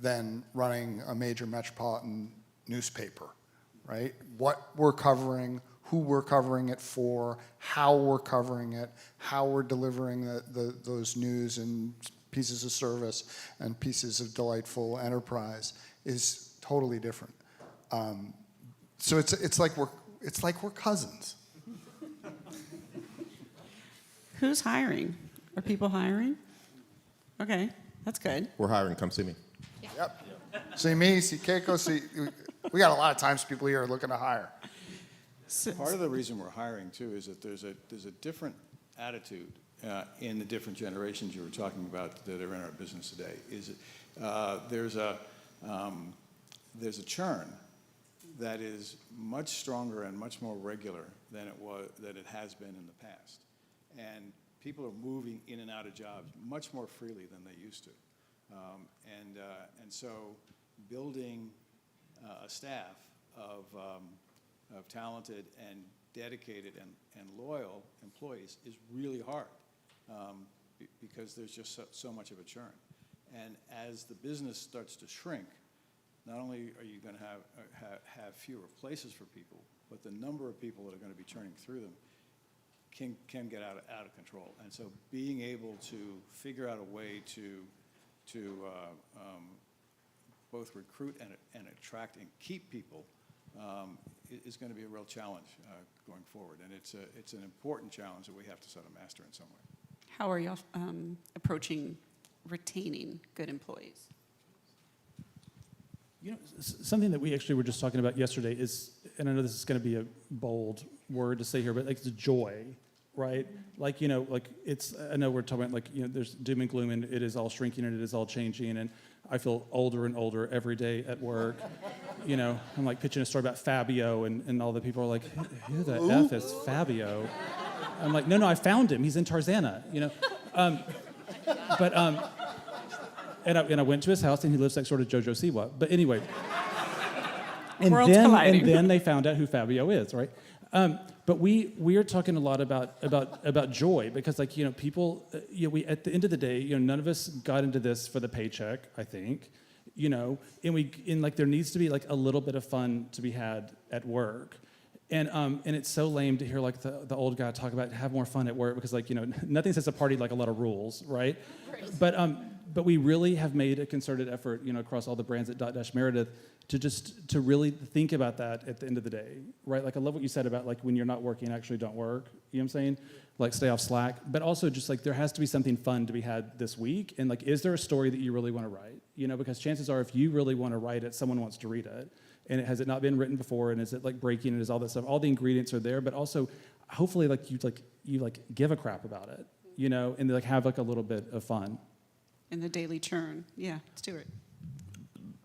than running a major metropolitan newspaper, right? What we're covering, who we're covering it for, how we're covering it, how we're delivering those news and pieces of service and pieces of delightful enterprise is totally different. So it's like we're cousins. Who's hiring? Are people hiring? Okay, that's good. We're hiring, come see me. Yep. See me, see Keiko, see, we got a lot of times people here are looking to hire. Part of the reason we're hiring too is that there's a different attitude in the different generations you were talking about that are in our business today. There's a churn that is much stronger and much more regular than it has been in the past, and people are moving in and out of jobs much more freely than they used to, and so building a staff of talented and dedicated and loyal employees is really hard because there's just so much of a churn. And as the business starts to shrink, not only are you going to have fewer places for people, but the number of people that are going to be churning through them can get out of control. And so being able to figure out a way to both recruit and attract and keep people is going to be a real challenge going forward. And it's an important challenge that we have to sort of master in some way. How are you approaching retaining good employees? You know, something that we actually were just talking about yesterday is, and I know this is going to be a bold word to say here, but like the joy, right? Like, you know, like it's, I know we're talking about like, you know, there's doom and gloom and it is all shrinking and it is all changing and I feel older and older every day at work. You know, I'm like pitching a story about Fabio and all the people are like, who the F is Fabio? I'm like, no, I found him. He's in Tarzana, you know? And I went to his house, and he lives next door to Jojo Siwa. But anyway, and then they found out who Fabio is, right? But we are talking a lot about joy because, like, you know, people, you know, we at the end of the day, you know, none of us got into this for the paycheck, I think, you know, and like there needs to be like a little bit of fun to be had at work. And it's so lame to hear like the old guy talk about have more fun at work because, like, you know, nothing says a party like a lot of rules, right? But we really have made a concerted effort, you know, across all the brands at Dotdash Meredith to really think about that at the end of the day, right? Like I love what you said about like when you're not working, actually don't work. You know what I'm saying? Like stay off Slack. But also just like there has to be something fun to be had this week. And like, is there a story that you really want to write? You know, because chances are if you really want to write it, someone wants to read it. And has it not been written before? And is it like breaking? And is all that stuff? All the ingredients are there, but also hopefully like you give a crap about it, you know, and like have like a little bit of fun. In the daily churn, yeah, Stuart.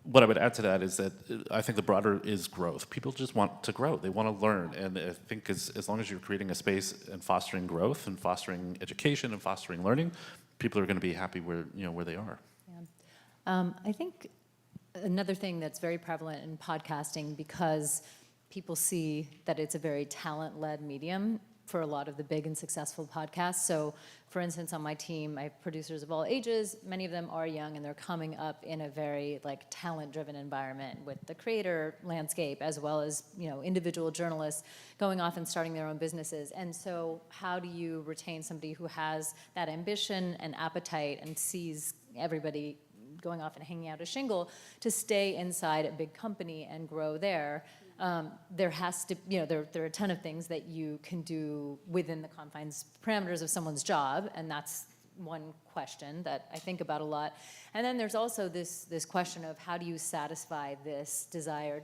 What I would add to that is that I think the broader is growth. People just want to grow. They want to learn. And I think as long as you're creating a space and fostering growth and fostering education and fostering learning, people are going to be happy where they are. Yeah. I think another thing that's very prevalent in podcasting, because people see that it's a very talent-led medium for a lot of the big and successful podcasts. So, for instance, on my team, I have producers of all ages. Many of them are young, and they're coming up in a very like talent-driven environment with the creator landscape, as well as, you know, individual journalists going off and starting their own businesses. And so, how do you retain somebody who has that ambition and appetite and sees everybody going off and hanging out a shingle to stay inside a big company and grow there? There has to, you know, there are a ton of things that you can do within the parameters of someone's job, and that's one question that I think about a lot. And then there's also this question of how do you satisfy this desire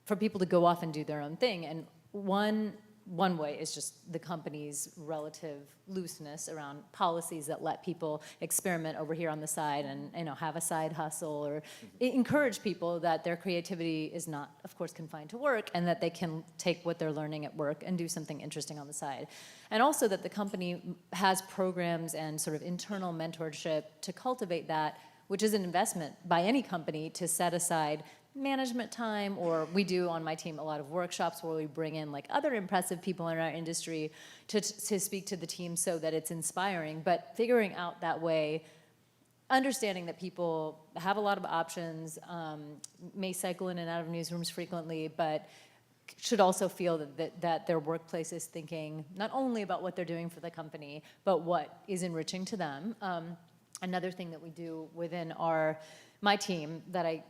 for people to go off and do their own thing? And one one way is just the company's relative looseness around policies that let people experiment over here on the side and, have a side hustle, or encourage people that their creativity is not, of course, confined to work, and that they can take what they're learning at work and do something interesting on the side. And also that the company has programs and sort of internal mentorship to cultivate that, which is an investment by any company to set aside management time, or we do on my team a lot of workshops where we bring in like other impressive people in our industry to speak to the team so that it's inspiring, but figuring out that way, understanding that people have a lot of options, may cycle in and out of newsrooms frequently, but should also feel that their workplace is thinking not only about what they're doing for the company, but what is enriching to them. Another thing that we do within my team that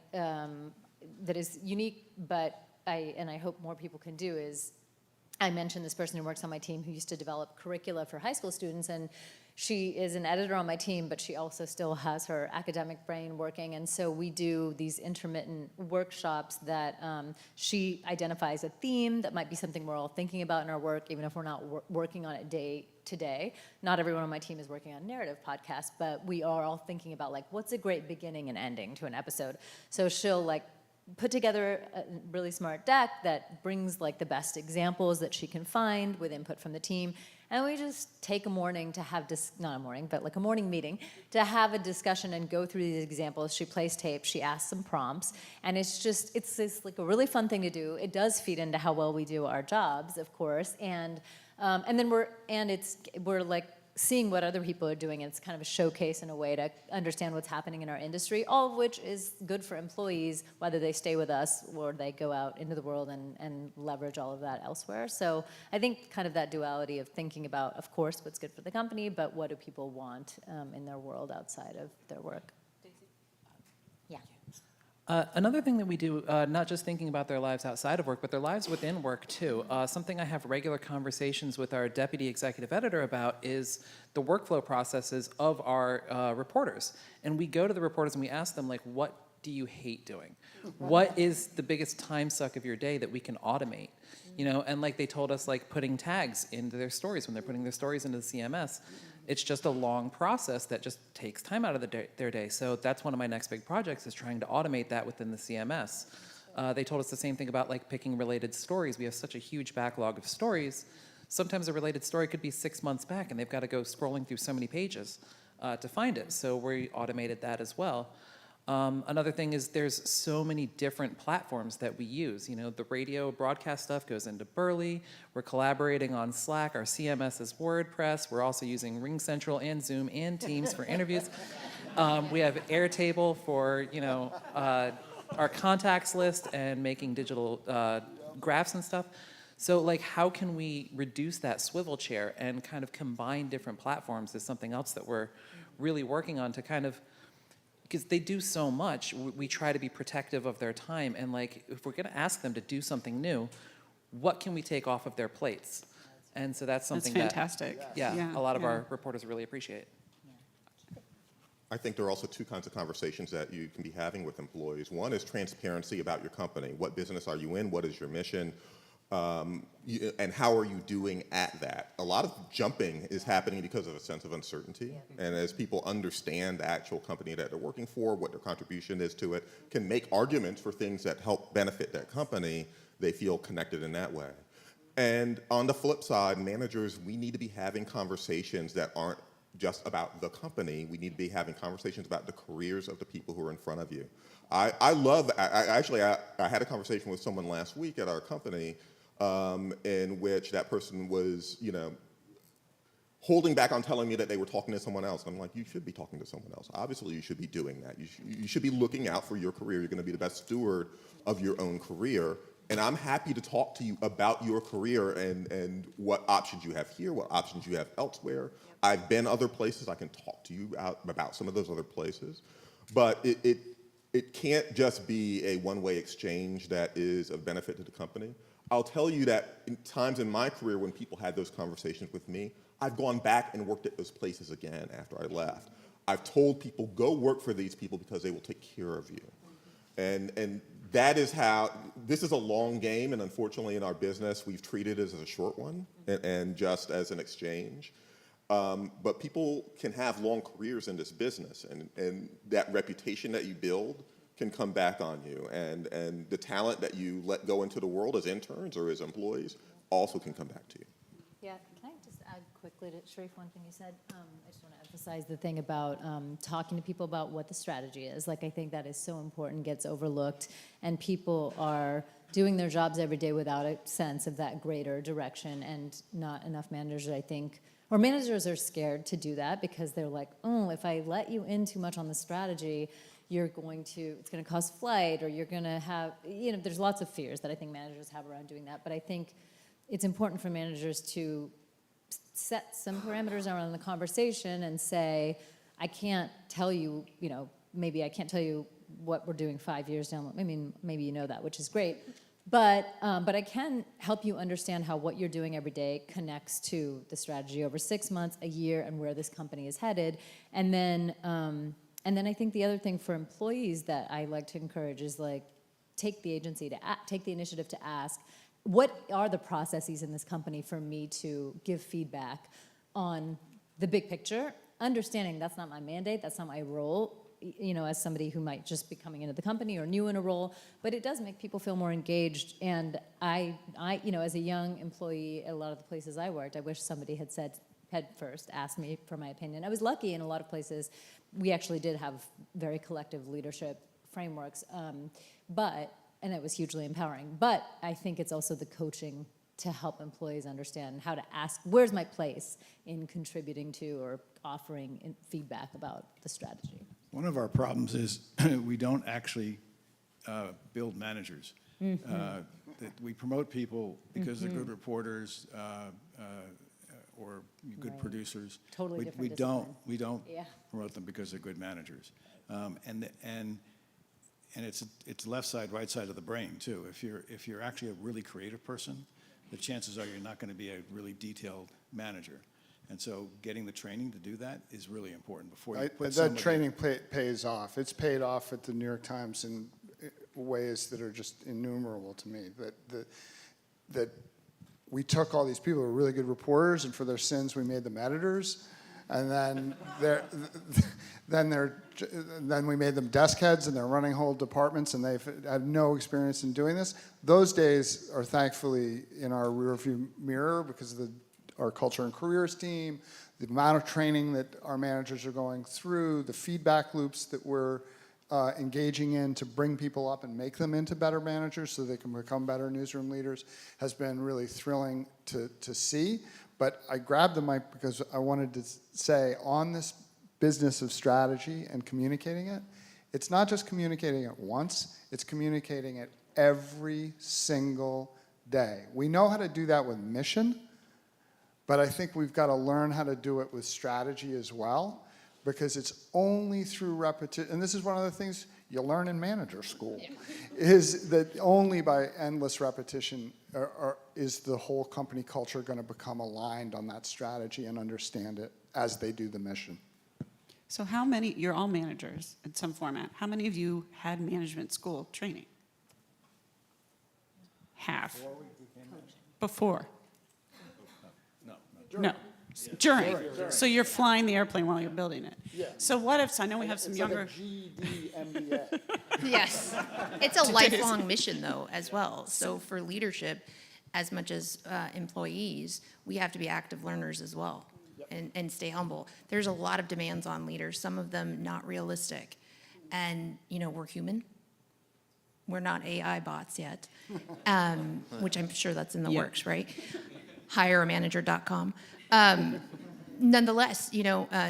is unique, but I hope more people can do, is I mentioned this person who works on my team who used to develop curricula for high school students, and she is an editor on my team, but she also still has her academic brain working, and so we do these intermittent workshops that she identifies a theme that might be something we're all thinking about in our work, even if we're not working on it day to day. Not everyone on my team is working on narrative podcasts, but we are all thinking about like, what's a great beginning and ending to an episode? So she'll like put together a really smart deck that brings like the best examples that she can find with input from the team. And we just take a morning to have, not a morning, but like a morning meeting to have a discussion and go through these examples. She plays tape, she asks some prompts, and it's like a really fun thing to do. It does feed into how well we do our jobs, of course, and then we're like seeing what other people are doing, and it's kind of a showcase in a way to understand what's happening in our industry, all of which is good for employees, whether they stay with us or they go out into the world and leverage all of that elsewhere. So I think kind of that duality of thinking about, of course, what's good for the company, but what do people want in their world outside of their work. Yeah. Another thing that we do, not just thinking about their lives outside of work, but their lives within work too. Something I have regular conversations with our deputy executive editor about is the workflow processes of our reporters. And we go to the reporters and we ask them, like, what do you hate doing? What is the biggest time suck of your day that we can automate? And like they told us, like putting tags into their stories when they're putting their stories into the CMS. It's just a long process that just takes time out of their day. So that's one of my next big projects, is trying to automate that within the CMS. They told us the same thing about like picking related stories. We have such a huge backlog of stories. Sometimes a related story could be 6 months back and they've got to go scrolling through so many pages to find it. So we automated that as well. Another thing is there's so many different platforms that we use. The radio broadcast stuff goes into Burley. We're collaborating on Slack. Our CMS is WordPress. We're also using RingCentral and Zoom and Teams for interviews. We have Airtable for, our contacts list and making digital graphs and stuff. So like, how can we reduce that swivel chair and kind of combine different platforms is something else that we're really working on to kind of, because they do so much, we try to be protective of their time. And like, if we're gonna ask them to do something new, what can we take off of their plates? And so that's something That's fantastic. a lot of our reporters really appreciate. I think there are also two kinds of conversations that you can be having with employees. One is transparency about your company. What business are you in? What is your mission? And how are you doing at that? A lot of jumping is happening because of a sense of uncertainty. And as people understand the actual company that they're working for, what their contribution is to it, can make arguments for things that help benefit that company, they feel connected in that way. And on the flip side, managers, we need to be having conversations that aren't just about the company. We need to be having conversations about the careers of the people who are in front of you. I had a conversation with someone last week at our company in which that person was, holding back on telling me that they were talking to someone else. And I'm like, you should be talking to someone else. Obviously, you should be doing that. You should be looking out for your career. You're going to be the best steward of your own career. And I'm happy to talk to you about your career and what options you have here, what options you have elsewhere. I've been other places. I can talk to you about some of those other places. But it can't just be a one-way exchange that is of benefit to the company. I'll tell you that in times in my career when people had those conversations with me, I've gone back and worked at those places again after I left. I've told people, go work for these people because they will take care of you. And that is how, this is a long game, and unfortunately in our business, we've treated it as a short one and just as an exchange. But people can have long careers in this business, and that reputation that you build can come back on you. And the talent that you let go into the world as interns or as employees also can come back to you. Yeah, can I just add quickly to Sharif, one thing you said? I just want to emphasize the thing about talking to people about what the strategy is. Like, I think that is so important, gets overlooked, and people are doing their jobs every day without a sense of that greater direction, and not enough managers, I think, or managers are scared to do that because they're like, oh, if I let you in too much on the strategy, it's going to cause flight, or you're going to have, there's lots of fears that I think managers have around doing that. But I think it's important for managers to set some parameters around the conversation and say, I can't tell you, maybe I can't tell you what we're doing 5 years down. I mean, maybe you know that, which is great. But I can help you understand how what you're doing every day connects to the strategy over 6 months, a year, and where this company is headed. And then I think the other thing for employees that I like to encourage is like, take the initiative to ask, what are the processes in this company for me to give feedback on the big picture, understanding that's not my mandate, that's not my role, as somebody who might just be coming into the company or new in a role, but it does make people feel more engaged. And I as a young employee at a lot of the places I worked, I wish somebody had first asked me for my opinion. I was lucky in a lot of places. We actually did have very collective leadership frameworks, and it was hugely empowering. But I think it's also the coaching to help employees understand how to ask, where's my place in contributing to or offering feedback about the strategy. One of our problems is we don't actually build managers. That we promote people because they're good reporters or good producers. Totally different We don't Yeah. promote them because they're good managers. And it's left side, right side of the brain too. If you're actually a really creative person, the chances are you're not going to be a really detailed manager. And so getting the training to do that is really important before you put That somebody. training pays off. It's paid off at the New York Times in ways that are just innumerable to me. That we took all these people who were really good reporters, and for their sins we made them editors, and then we made them desk heads, and they're running whole departments, and they've had no experience in doing this. Those days are thankfully in our rearview mirror because of our culture and careers team, the amount of training that our managers are going through, the feedback loops that we're engaging in to bring people up and make them into better managers so they can become better newsroom leaders has been really thrilling to see. But I grabbed the mic because I wanted to say on this business of strategy and communicating it, it's not just communicating it once, it's communicating it every single day. We know how to do that with mission, but I think we've got to learn how to do it with strategy as well, because it's only through repetition, and this is one of the things you learn in manager school, is that only by endless repetition is the whole company culture going to become aligned on that strategy and understand it as they do the mission. So how many, you're all managers in some format, how many of you had management school training? Half. Before? No. During. So you're flying the airplane while you're building it. Yeah. So what if, so I know we have some It's younger. like a GED MBA. Yes. It's a lifelong mission, though, as well. So for leadership, as much as employees, we have to be active learners as well and stay humble. There's a lot of demands on leaders, some of them not realistic. And, we're human. We're not AI bots yet, which I'm sure that's in the works, right? Hireamanager.com. Nonetheless,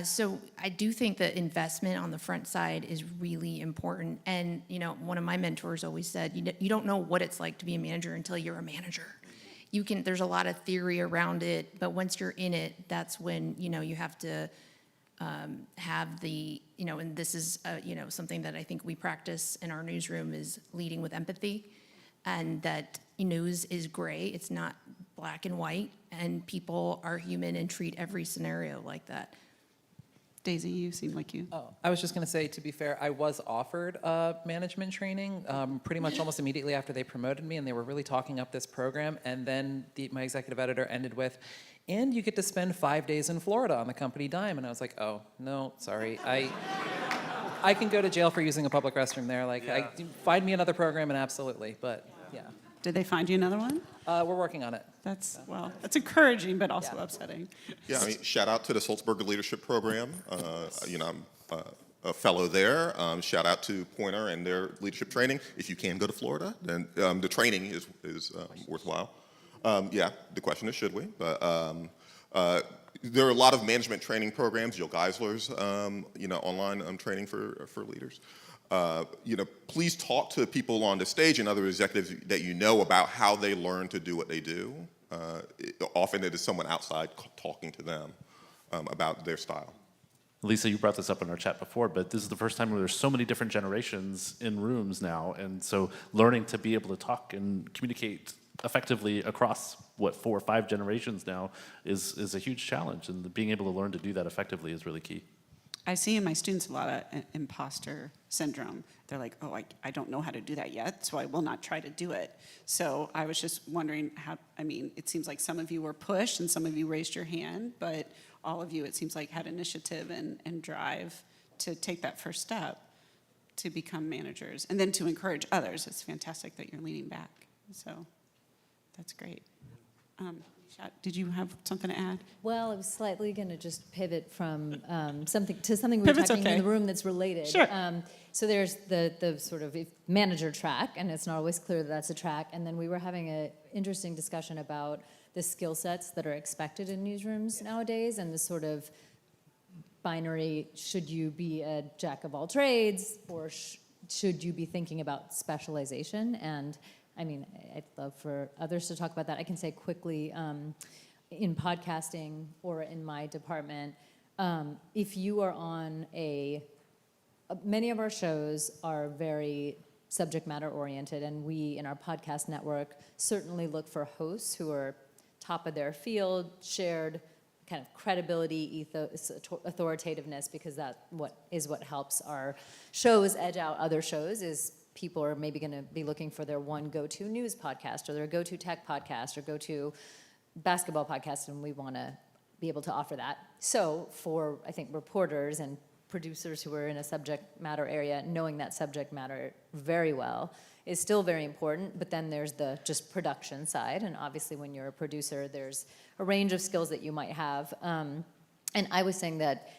so I do think that investment on the front side is really important. And, one of my mentors always said, you don't know what it's like to be a manager until you're a manager. There's a lot of theory around it, but once you're in it, that's when, you have to have the, and this is, something that I think we practice in our newsroom is leading with empathy, and that news is gray. It's not black and white, and people are human and treat every scenario like that. Daisy, you seem like you. Oh, I was just going to say, to be fair, I was offered management training pretty much almost immediately after they promoted me, and they were really talking up this program. And then my executive editor ended with, and you get to spend 5 days in Florida on the company dime. And I was like, oh, no, sorry. I can go to jail for using a public restroom there. Like, find me another program, and absolutely. But, yeah. Did they find you another one? We're working on it. That's encouraging, but also upsetting. Yeah, I mean, shout out to the Sulzberger Leadership Program. You know, I'm a fellow there. Shout out to Pointer and their leadership training. If you can go to Florida, then the training is worthwhile. Yeah, the question is, should we? But there are a lot of management training programs. Jill Geisler's, you know, online training for leaders. You know, please talk to people on the stage and other executives that you know about how they learn to do what they do. Often it is someone outside talking to them about their style. Lisa, you brought this up in our chat before, but this is the first time where there's so many different generations in rooms now, and so learning to be able to talk and communicate effectively across, 4 or 5 generations now is a huge challenge, and being able to learn to do that effectively is really key. I see in my students a lot of imposter syndrome. They're like, oh, I don't know how to do that yet, so I will not try to do it. So I was just wondering how, I mean, it seems like some of you were pushed and some of you raised your hand, but all of you, it seems like, had initiative and drive to take that first step to become managers and then to encourage others. It's fantastic that you're leaning back. So that's great. Did you have something to add? Well, I was slightly going to just pivot from something we were talking in the room that's related. Sure. So there's the sort of manager track, and it's not always clear that that's a track. And then we were having an interesting discussion about the skill sets that are expected in newsrooms nowadays, and the sort of binary: should you be a jack of all trades, or should you be thinking about specialization? And I mean, I'd love for others to talk about that. I can say quickly, in podcasting or in my department, if you are on many of our shows are very subject matter oriented, and we in our podcast network certainly look for hosts who are top of their field, shared kind of credibility, ethos, authoritativeness, because what helps our shows edge out other shows. Is people are maybe going to be looking for their one go-to news podcast or their go-to tech podcast or go-to basketball podcast, and we want to be able to offer that. So for, I think, reporters and producers who are in a subject matter area, knowing that subject matter very well is still very important, but then there's the just production side, and obviously when you're a producer, there's a range of skills that you might have. And I was saying that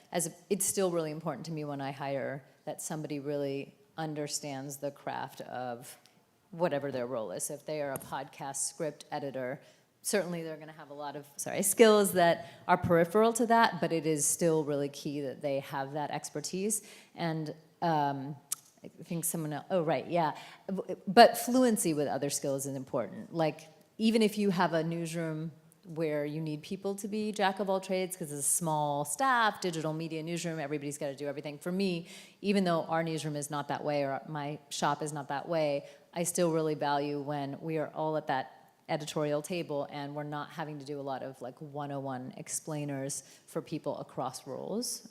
it's still really important to me when I hire that somebody really understands the craft of whatever their role is. So if they are a podcast script editor, certainly they're going to have a lot of skills that are peripheral to that, but it is still really key that they have that expertise. And I think someone else, oh right, yeah, but fluency with other skills is important. Like, even if you have a newsroom where you need people to be jack of all trades because it's a small staff, digital media newsroom, everybody's got to do everything. For me, even though our newsroom is not that way or my shop is not that way, I still really value when we are all at that editorial table and we're not having to do a lot of like 101 explainers for people across roles.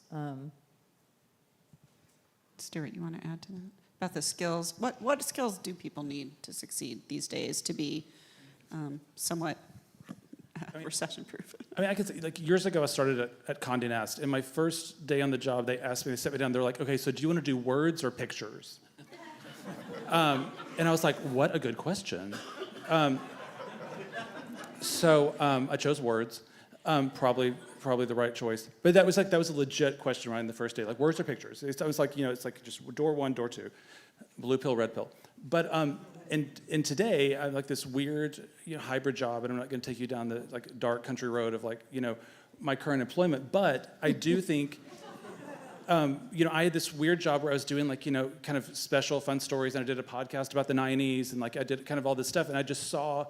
Stuart, you want to add to that? About the skills, what skills do people need to succeed these days to be somewhat recession-proof? I mean, I could say, like, years ago, I started at Condé Nast, and my first day on the job, they set me down, they're like, okay, so do you want to do words or pictures? And I was like, what a good question. So I chose words, probably the right choice. But that was a legit question right in the first day, like words or pictures. I was like, it's like just door 1, door 2, blue pill, red pill. But and today I have like this weird hybrid job, and I'm not going to take you down the like dark country road of like my current employment. But I do think I had this weird job where I was doing like kind of special fun stories, and I did a podcast about the 90s, and like I did kind of all this stuff, and I just saw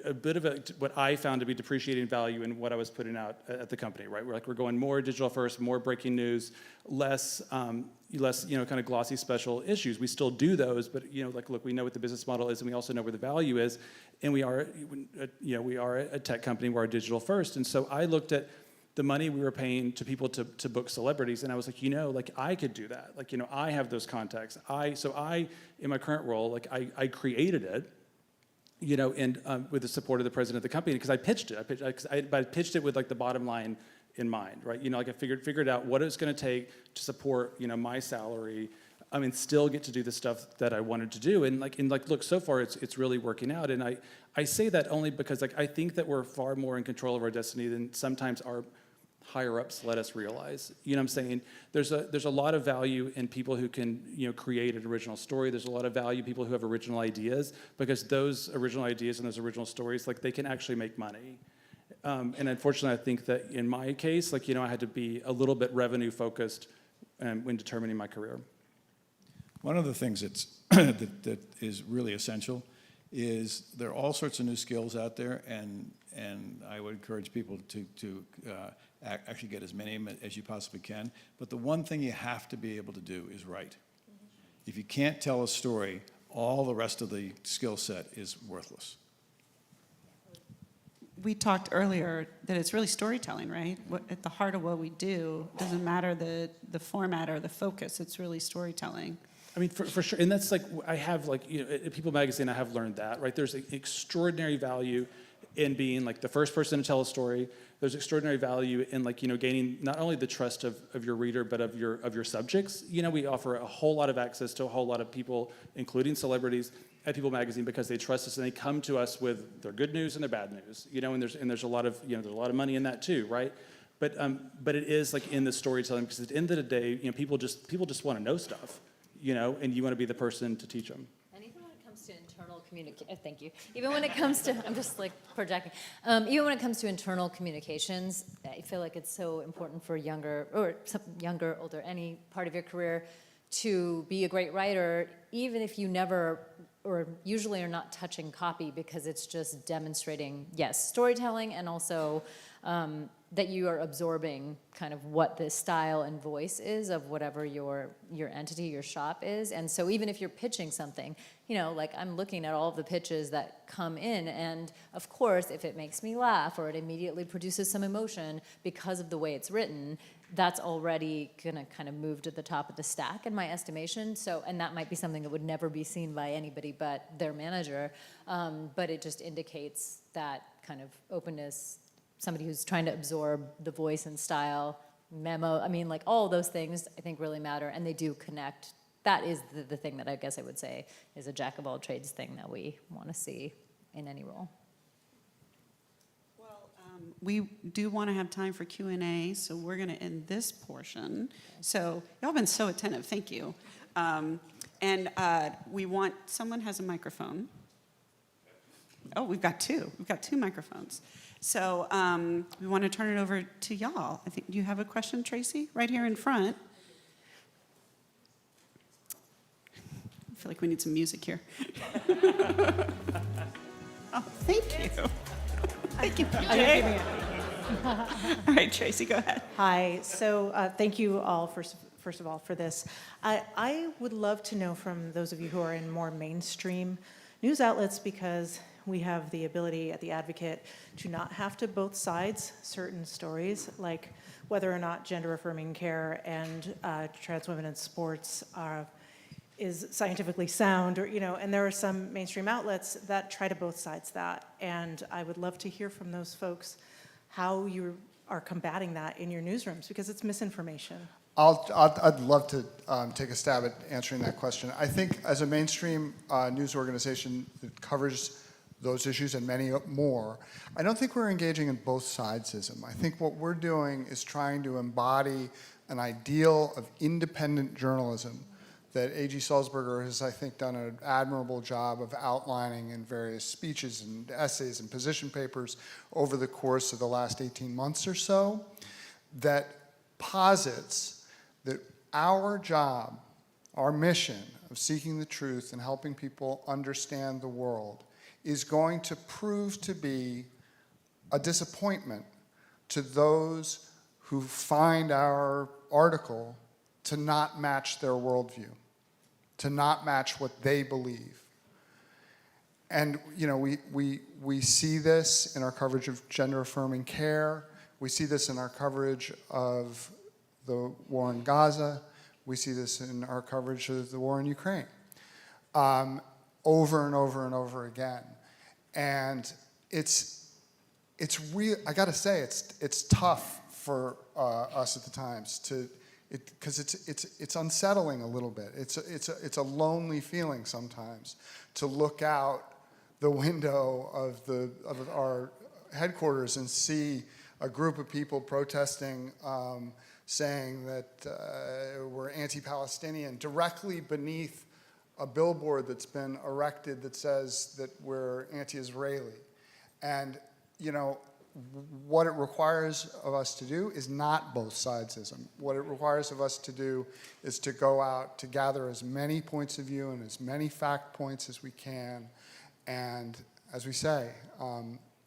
a bit of what I found to be depreciating value in what I was putting out at the company, right? We're going more digital first, more breaking news, less kind of glossy special issues. We still do those, but look, we know what the business model is, and we also know where the value is, and we are a tech company. We're digital first, and so I looked at the money we were paying to people to book celebrities. And I was like, like I could do that. Like, I have those contacts. So in my current role, like I created it, and with the support of the president of the company, because I pitched it. But I pitched it with like the bottom line in mind, right? Like I figured out what it's going to take to support, my salary. I mean, still get to do the stuff that I wanted to do, and look, so far it's really working out. And I say that only because I think that we're far more in control of our destiny than sometimes our higher ups let us realize. You know what I'm saying? There's a lot of value in people who can create an original story. There's a lot of value in people who have original ideas, because those original ideas and those original stories, they can actually make money. And unfortunately, I think that in my case, I had to be a little bit revenue focused when determining my career. One of the things that is really essential is there are all sorts of new skills out there, and I would encourage people to actually get as many as you possibly can. But the one thing you have to be able to do is write. If you can't tell a story, all the rest of the skill set is worthless. We talked earlier that it's really storytelling, right? At the heart of what we do, doesn't matter the format or the focus, it's really storytelling. I mean, for sure, and that's I have at People Magazine, I have learned that, right? There's extraordinary value in being the first person to tell a story. There's extraordinary value in gaining not only the trust of your reader, but of your subjects. We offer a whole lot of access to a whole lot of people, including celebrities, at People Magazine, because they trust us and they come to us with their good news and their bad news. And there's a lot of there's a lot of money in that too, right? But it is in the storytelling, because at the end of the day, people just want to know stuff. And you want to be the person to teach them. And even when it comes to internal communication, thank you. Even when it comes to, I'm just projecting. Even when it comes to internal communications, I feel like it's so important for younger, older, any part of your career to be a great writer, even if you never, or usually are not touching copy, because it's just demonstrating, yes, storytelling, and also that you are absorbing kind of what the style and voice is of whatever your entity, your shop is. And so even if you're pitching something, I'm looking at all of the pitches that come in, and of course, if it makes me laugh or it immediately produces some emotion because of the way it's written, that's already gonna kind of move to the top of the stack in my estimation. So, and that might be something that would never be seen by anybody but their manager, but it just indicates that kind of openness, somebody who's trying to absorb the voice and style, memo, all those things I think really matter, and they do connect. That is the thing that I guess I would say is a jack of all trades thing that we want to see in any role. Well, we do want to have time for Q&A, so we're going to end this portion. So y'all been so attentive, thank you. We want, someone has a microphone. Oh, we've got two microphones. So we want to turn it over to y'all. I think you have a question, Tracy, right here in front. I feel like we need some music here. Oh, thank you. Thank you, PJ. All right, Tracy, go ahead. Hi. So thank you all, first of all, for this. I would love to know from those of you who are in more mainstream news outlets, because we have the ability at The Advocate to not have to both sides certain stories, like whether or not gender-affirming care and trans women in sports is scientifically sound, or and there are some mainstream outlets that try to both sides that. And I would love to hear from those folks how you are combating that in your newsrooms, because it's misinformation. I'd love to take a stab at answering that question. I think as a mainstream news organization that covers those issues and many more, I don't think we're engaging in both sidesism. I think what we're doing is trying to embody an ideal of independent journalism that A.G. Sulzberger has, I think, done an admirable job of outlining in various speeches and essays and position papers over the course of the last 18 months or so, that posits that our job, our mission of seeking the truth and helping people understand the world is going to prove to be a disappointment to those who find our article to not match their worldview, to not match what they believe. And we see this in our coverage of gender-affirming care. We see this in our coverage of the war in Gaza. We see this in our coverage of the war in Ukraine, over and over and over again. And it's real. I got to say, it's tough for us at the Times because it's unsettling a little bit. It's a lonely feeling sometimes to look out the window of our headquarters and see a group of people protesting, saying that we're anti-Palestinian, directly beneath a billboard that's been erected that says that we're anti-Israeli. And, you know, what it requires of us to do is not both sidesism. What it requires of us to do is to go out, to gather as many points of view and as many fact points as we can, and, as we say,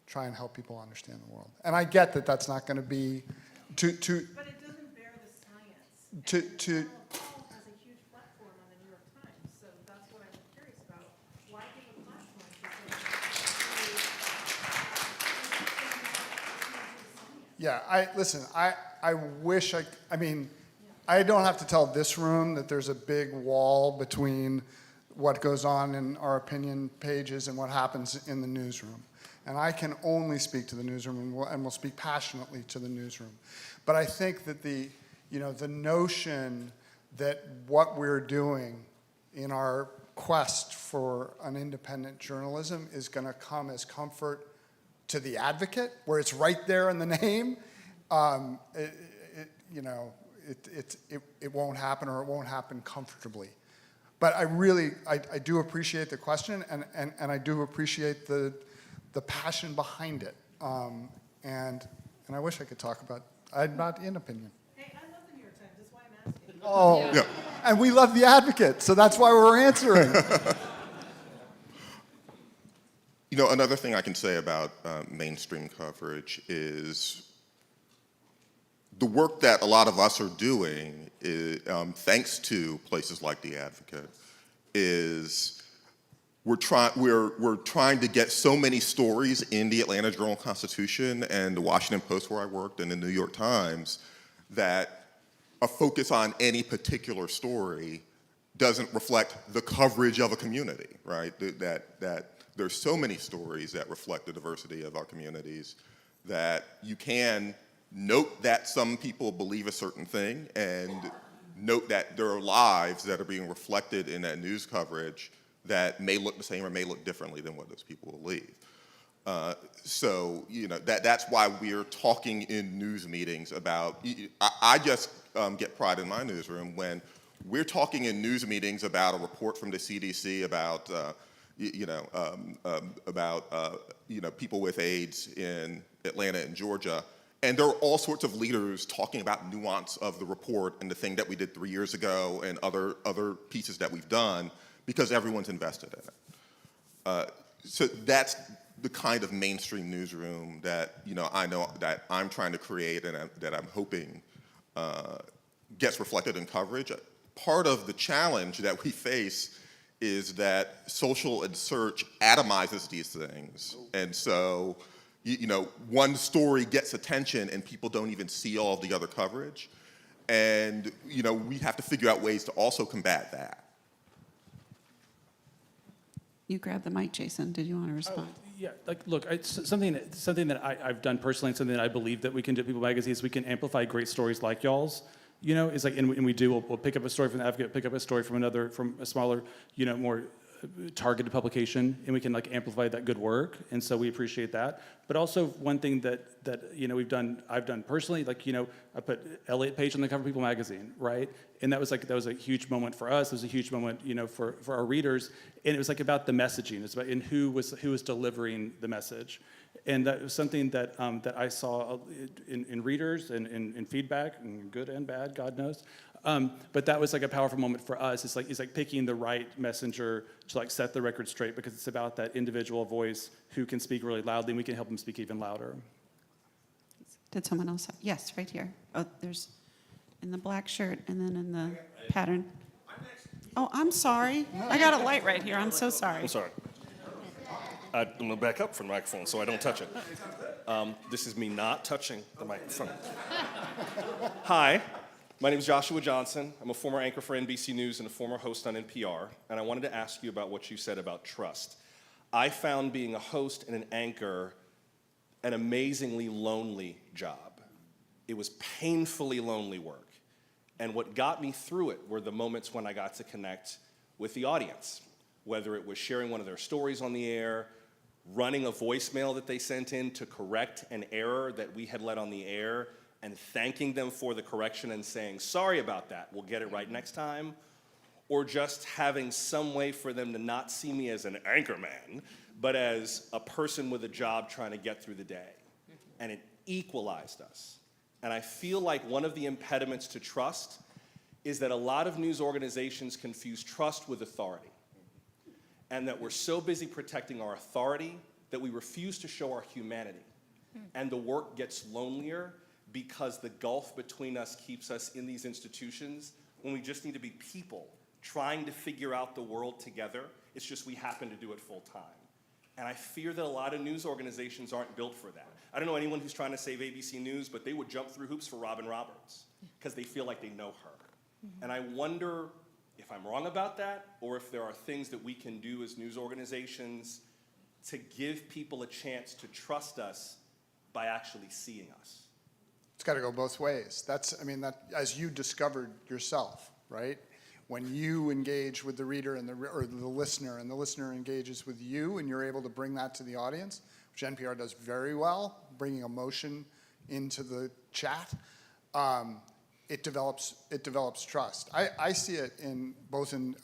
try and help people understand the world. And I get that that's not going to be But it doesn't bear the science. to Paul has a huge platform on the New York Times, so that's what I'm curious about. Why give a platform to Yeah, I wish I mean, I don't have to tell this room that there's a big wall between what goes on in our opinion pages and what happens in the newsroom. And I can only speak to the newsroom, and we'll speak passionately to the newsroom. But I think that the notion that what we're doing in our quest for an independent journalism is going to come as comfort to the Advocate, where it's right there in the name, it won't happen, or it won't happen comfortably. But I do appreciate the question, and I do appreciate the passion behind it. And I wish I could talk about, I'm not in opinion. Hey, I love the New York Times, that's why I'm asking. Oh, Yeah. And we love the Advocate, so that's why we're answering. You know, another thing I can say about mainstream coverage is the work that a lot of us are doing, thanks to places like The Advocate, is we're trying to get so many stories in the Atlanta Journal-Constitution and the Washington Post, where I worked, and the New York Times, that a focus on any particular story doesn't reflect the coverage of a community, right? That there's so many stories that reflect the diversity of our communities that you can note that some people believe a certain thing and note that there are lives that are being reflected in that news coverage that may look the same or may look differently than what those people believe. So, you know, that's why we're talking in news meetings about, I just get pride in my newsroom when we're talking in news meetings about a report from the CDC about, people with AIDS in Atlanta and Georgia. And there are all sorts of leaders talking about nuance of the report and the thing that we did 3 years ago and other pieces that we've done, because everyone's invested in it. So that's the kind of mainstream newsroom that I know that I'm trying to create and that I'm hoping gets reflected in coverage. Part of the challenge that we face is that social and search atomizes these things, and so one story gets attention and people don't even see all of the other coverage, and we have to figure out ways to also combat that. You grabbed the mic, Jason. Did you want to respond? Yeah, look, something that I've done personally, and something that I believe that we can do at People Magazine is we can amplify great stories like y'all's. It's like, and we do. We'll pick up a story from the Advocate, pick up a story from a smaller, more targeted publication, and we can amplify that good work, and so we appreciate that. But also one thing that I've done personally, I put Elliot Page on the cover of People Magazine, right? And that was a huge moment for us. It was a huge moment, for our readers, and it was about the messaging. It's about who was delivering the message, and that was something that that I saw in readers and in feedback, and good and bad, God knows. But that was a powerful moment for us. It's like picking the right messenger to set the record straight, because it's about that individual voice who can speak really loudly, and we can help them speak even louder. Did someone else? Yes, right here. Oh, there's in the black shirt and then in the pattern. Oh, I'm sorry. I got a light right here. I'm so sorry. I'm sorry. I'm going to back up from the microphone so I don't touch it. This is me not touching the microphone. Hi, my name is Joshua Johnson. I'm a former anchor for NBC News and a former host on NPR, and I wanted to ask you about what you said about trust. I found being a host and an anchor an amazingly lonely job. It was painfully lonely work. And what got me through it were the moments when I got to connect with the audience, whether it was sharing one of their stories on the air, running a voicemail that they sent in to correct an error that we had let on the air, and thanking them for the correction and saying, sorry about that, we'll get it right next time, or just having some way for them to not see me as an anchorman, but as a person with a job trying to get through the day. And it equalized us. And I feel like one of the impediments to trust is that a lot of news organizations confuse trust with authority. And that we're so busy protecting our authority that we refuse to show our humanity. And the work gets lonelier because the gulf between us keeps us in these institutions when we just need to be people trying to figure out the world together. It's just we happen to do it full time. And I fear that a lot of news organizations aren't built for that. I don't know anyone who's trying to save ABC News, but they would jump through hoops for Robin Roberts because they feel like they know her. And I wonder if I'm wrong about that, or if there are things that we can do as news organizations to give people a chance to trust us by actually seeing us. It's got to go both ways. That, as you discovered yourself, right? When you engage with the reader or the listener, and the listener engages with you, and you're able to bring that to the audience, which NPR does very well, bringing emotion into the chat. It develops trust. I see it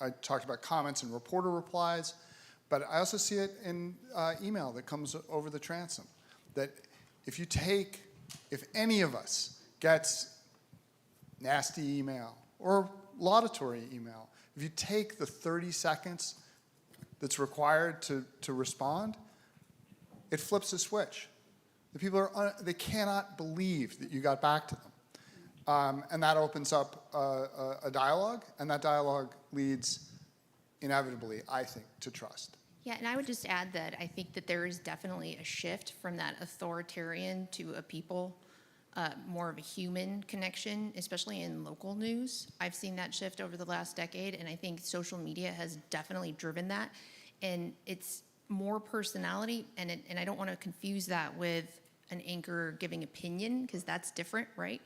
I talked about comments and reporter replies, but I also see it in email that comes over the transom. That if any of us gets nasty email or laudatory email, if you take the 30 seconds that's required to respond, it flips a switch. The people they cannot believe that you got back to them. And that opens up a dialogue, and that dialogue leads inevitably, I think, to trust. Yeah, and I would just add that I think that there is definitely a shift from that authoritarian to a people, more of a human connection, especially in local news. I've seen that shift over the last decade, and I think social media has definitely driven that. And it's more personality, and I don't want to confuse that with an anchor giving opinion, because that's different, right?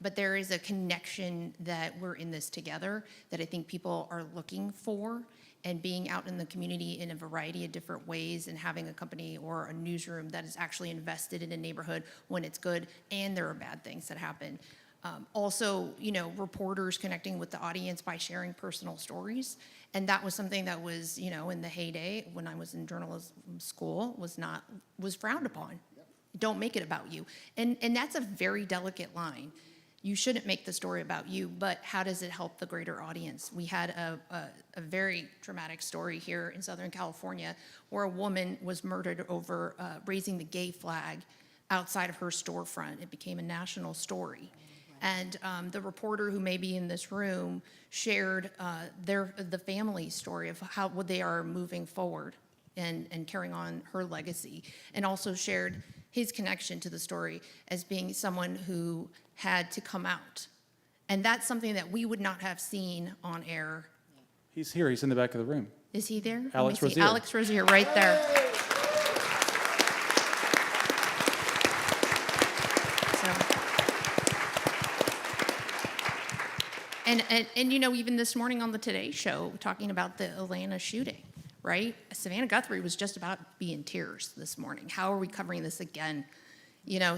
But there is a connection that we're in this together that I think people are looking for, and being out in the community in a variety of different ways, and having a company or a newsroom that is actually invested in a neighborhood when it's good and there are bad things that happen. Also, reporters connecting with the audience by sharing personal stories. And that was something that was, in the heyday when I was in journalism school was frowned upon. Don't make it about you. And that's a very delicate line. You shouldn't make the story about you, but how does it help the greater audience? We had a very traumatic story here in Southern California where a woman was murdered over raising the gay flag outside of her storefront. It became a national story. And the reporter who may be in this room shared the family's story of how they are moving forward and carrying on her legacy, and also shared his connection to the story as being someone who had to come out. And that's something that we would not have seen on air. He's here. He's in the back of the room. Is he there? Alex Let me see. Rosier. Alex Rosier, right there. And even this morning on the Today Show, talking about the Atlanta shooting, right? Savannah Guthrie was just about to be in tears this morning. How are we covering this again?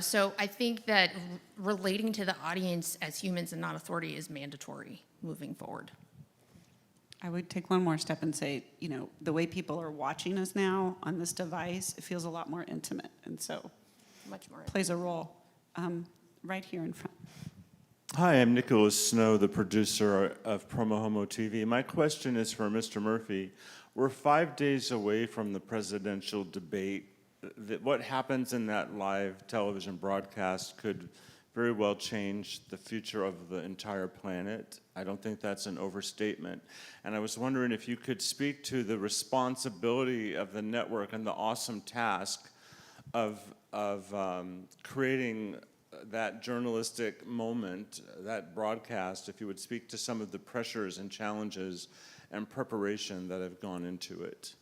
So I think that relating to the audience as humans and not authority is mandatory moving forward. I would take one more step and say, the way people are watching us now on this device, it feels a lot more intimate. And so much more plays a role right here in front. Hi, I'm Nicholas Snow, the producer of Promo Homo TV. My question is for Mr. Murphy. We're 5 days away from the presidential debate. What happens in that live television broadcast could very well change the future of the entire planet. I don't think that's an overstatement. And I was wondering if you could speak to the responsibility of the network and the awesome task creating that journalistic moment, that broadcast, if you would speak to some of the pressures and challenges and preparation that have gone into it.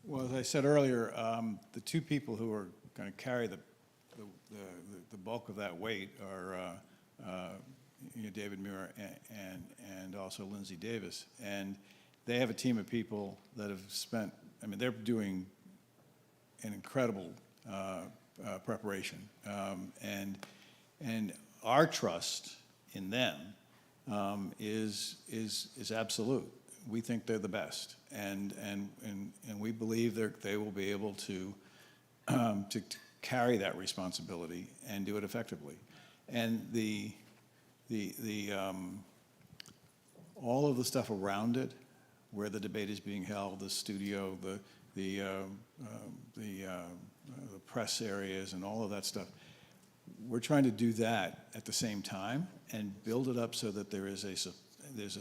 Well, as I said earlier, the two people who are going to carry the bulk of that weight are David Muir and also Lindsay Davis. And they have a team of people that have spent, I mean, they're doing an incredible preparation. And our trust in them is absolute. We think they're the best, and we believe they will be able to carry that responsibility and do it effectively. And all of the stuff around it, where the debate is being held, the studio, the press areas, and all of that stuff, we're trying to do that at the same time and build it up so that there's a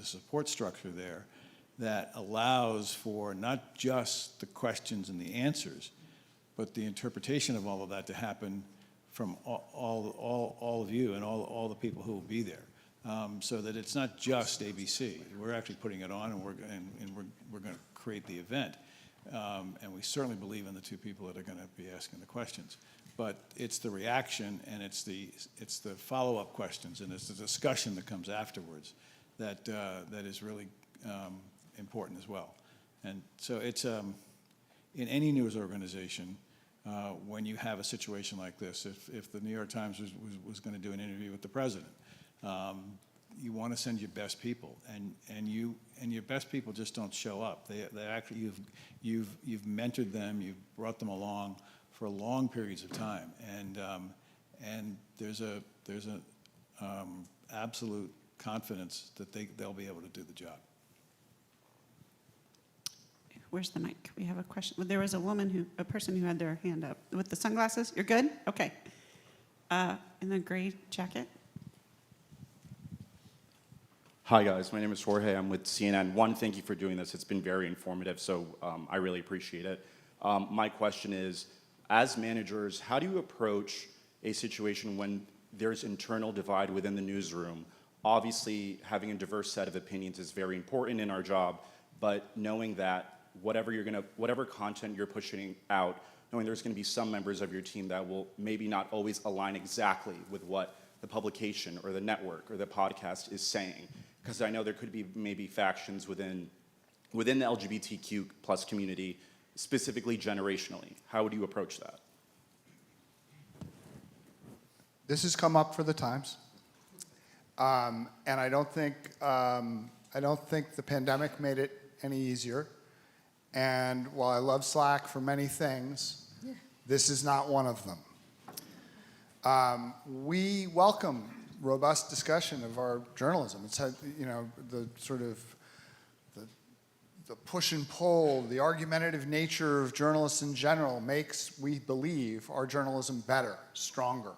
support structure there that allows for not just the questions and the answers, but the interpretation of all of that to happen from all of you and all the people who will be there, so that it's not just ABC. We're actually putting it on, and we're going to create the event, and we certainly believe in the two people that are going to be asking the questions. But it's the reaction, and it's the follow-up questions, and it's the discussion that comes afterwards that is really important as well. And so it's in any news organization, when you have a situation like this, if the New York Times was going to do an interview with the president, you want to send your best people, and your best people just don't show up. They actually you've mentored them, you've brought them along for long periods of time, and there's a absolute confidence that they'll be able to do the job. Where's the mic? We have a question. Well, there was a person who had their hand up with the sunglasses. You're good? Okay. In the gray jacket. Hi, guys. My name is Jorge. I'm with CNN. One, thank you for doing this. It's been very informative, so I really appreciate it. My question is, as managers, how do you approach a situation when there's internal divide within the newsroom? Obviously, having a diverse set of opinions is very important in our job, but knowing that whatever content you're pushing out, knowing there's going to be some members of your team that will maybe not always align exactly with what the publication or the network or the podcast is saying. Because I know there could be maybe factions within the LGBTQ plus community, specifically generationally. How would you approach that? This has come up for the Times, and I don't think the pandemic made it any easier. And while I love Slack for many things, this is not one of them. We welcome robust discussion of our journalism. It's the sort of the push and pull, the argumentative nature of journalists in general makes, we believe, our journalism better, stronger.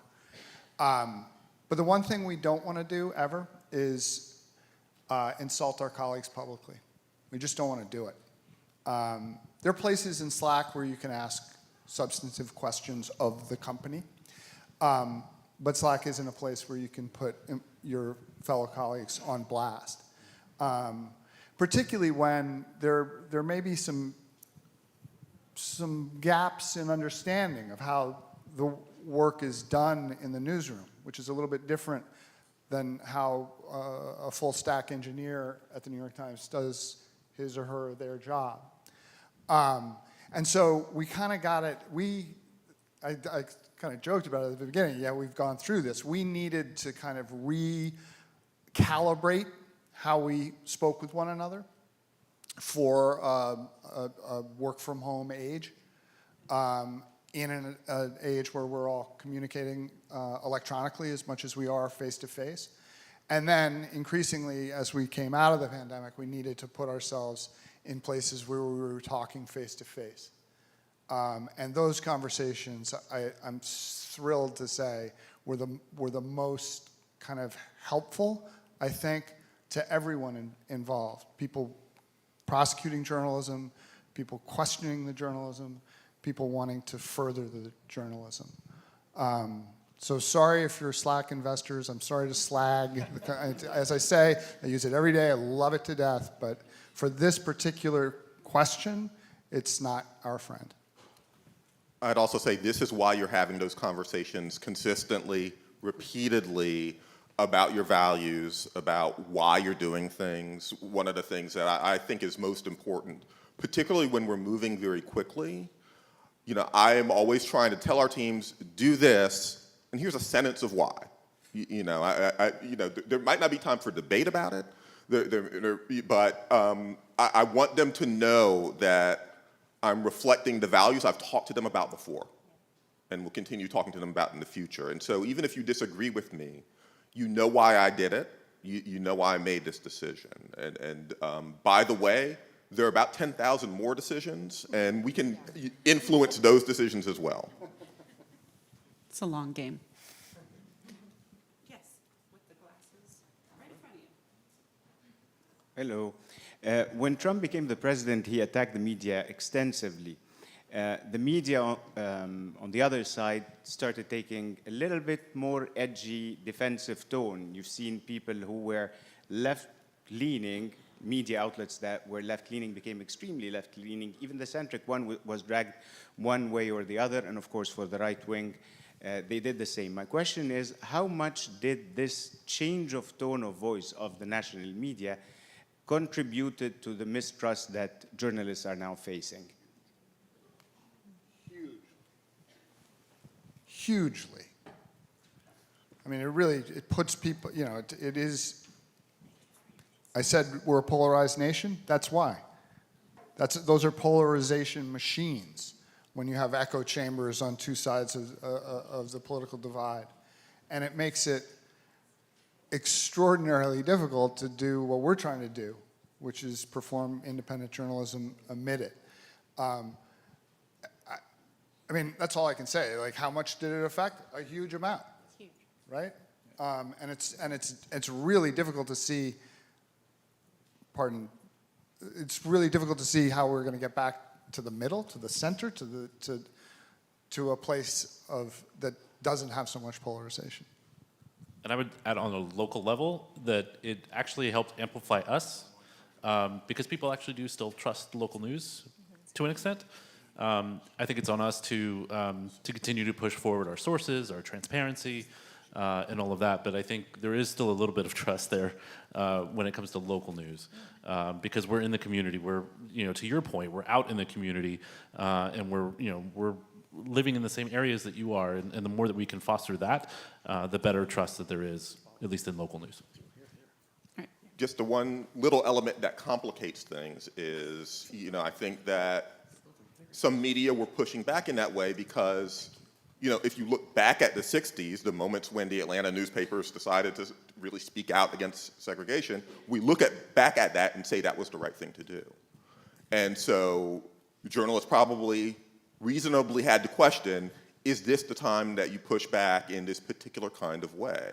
But the one thing we don't want to do ever is insult our colleagues publicly. We just don't want to do it. There are places in Slack where you can ask substantive questions of the company, but Slack isn't a place where you can put your fellow colleagues on blast, particularly when there may be some gaps in understanding of how the work is done in the newsroom, which is a little bit different than how a full stack engineer at the New York Times does his or her their job. And so we kind of got it, I kind of joked about it at the beginning, yeah, we've gone through this. We needed to kind of recalibrate how we spoke with one another for a work from home age, in an age where we're all communicating electronically as much as we are face to face. And then increasingly, as we came out of the pandemic, we needed to put ourselves in places where we were talking face to face. And those conversations, I'm thrilled to say, were the most kind of helpful, I think, to everyone involved. People prosecuting journalism, people questioning the journalism, people wanting to further the journalism. So sorry if you're Slack investors. I'm sorry to slag. As I say, I use it every day. I love it to death. But for this particular question, it's not our friend. I'd also say this is why you're having those conversations consistently, repeatedly, about your values, about why you're doing things. One of the things that I think is most important, particularly when we're moving very quickly, I am always trying to tell our teams, do this, and here's a sentence of why. There might not be time for debate about it, but I want them to know that I'm reflecting the values I've talked to them about before and will continue talking to them about in the future. And so even if you disagree with me, you know why I did it, you know why I made this decision. And by the way, there are about 10,000 more decisions, and we can influence those decisions as well. It's a long game. Yes, with the glasses right in front of you. Hello. When Trump became the president, he attacked the media extensively. The media, on the other side, started taking a little bit more edgy, defensive tone. You've seen people who were left-leaning, media outlets that were left-leaning became extremely left-leaning. Even the centric one was dragged one way or the other, and of course for the right wing, they did the same. My question is, how much did this change of tone of voice of the national media contributed to the mistrust that journalists are now facing? Hugely. I mean, it puts people, it is, I said we're a polarized nation. That's why. Those are polarization machines when you have echo chambers on two sides of the political divide. And it makes it extraordinarily difficult to do what we're trying to do, which is perform independent journalism amid it. I mean, that's all I can say. Like, how much did it affect? A huge amount. It's huge. Right? And it's really difficult to see, it's really difficult to see how we're going to get back to the middle, to the center, to a place that doesn't have so much polarization. And I would add on a local level that it actually helped amplify us because people actually do still trust local news to an extent. I think it's on us to continue to push forward our sources, our transparency, and all of that. But I think there is still a little bit of trust there when it comes to local news because we're in the community. We're, to your point, we're out in the community, and we're living in the same areas that you are. And the more that we can foster that, the better trust that there is, at least in local news. Just the one little element that complicates things is, I think that some media were pushing back in that way because, if you look back at the 60s, the moments when the Atlanta newspapers decided to really speak out against segregation, we look back at that and say that was the right thing to do. And so journalists probably reasonably had to question, is this the time that you push back in this particular kind of way?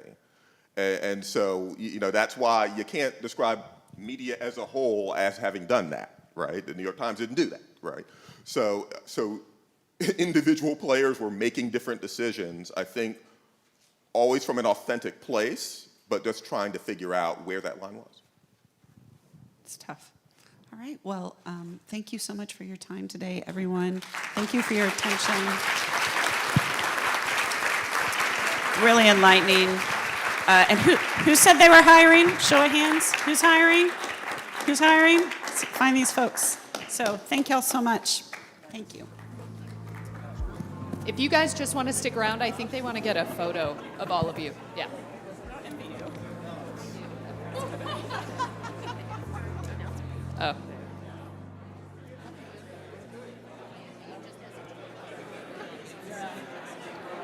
And so, that's why you can't describe media as a whole as having done that, right? The New York Times didn't do that, right? So individual players were making different decisions, I think, always from an authentic place, but just trying to figure out where that line was. It's tough. All right, well, thank you so much for your time today, everyone. Thank you for your attention. Really enlightening. And who said they were hiring? Show of hands. Who's hiring? Who's hiring? Let's find these folks. So thank y'all so much. Thank you. If you guys just want to stick around, I think they want to get a photo of all of you. Yeah. Oh.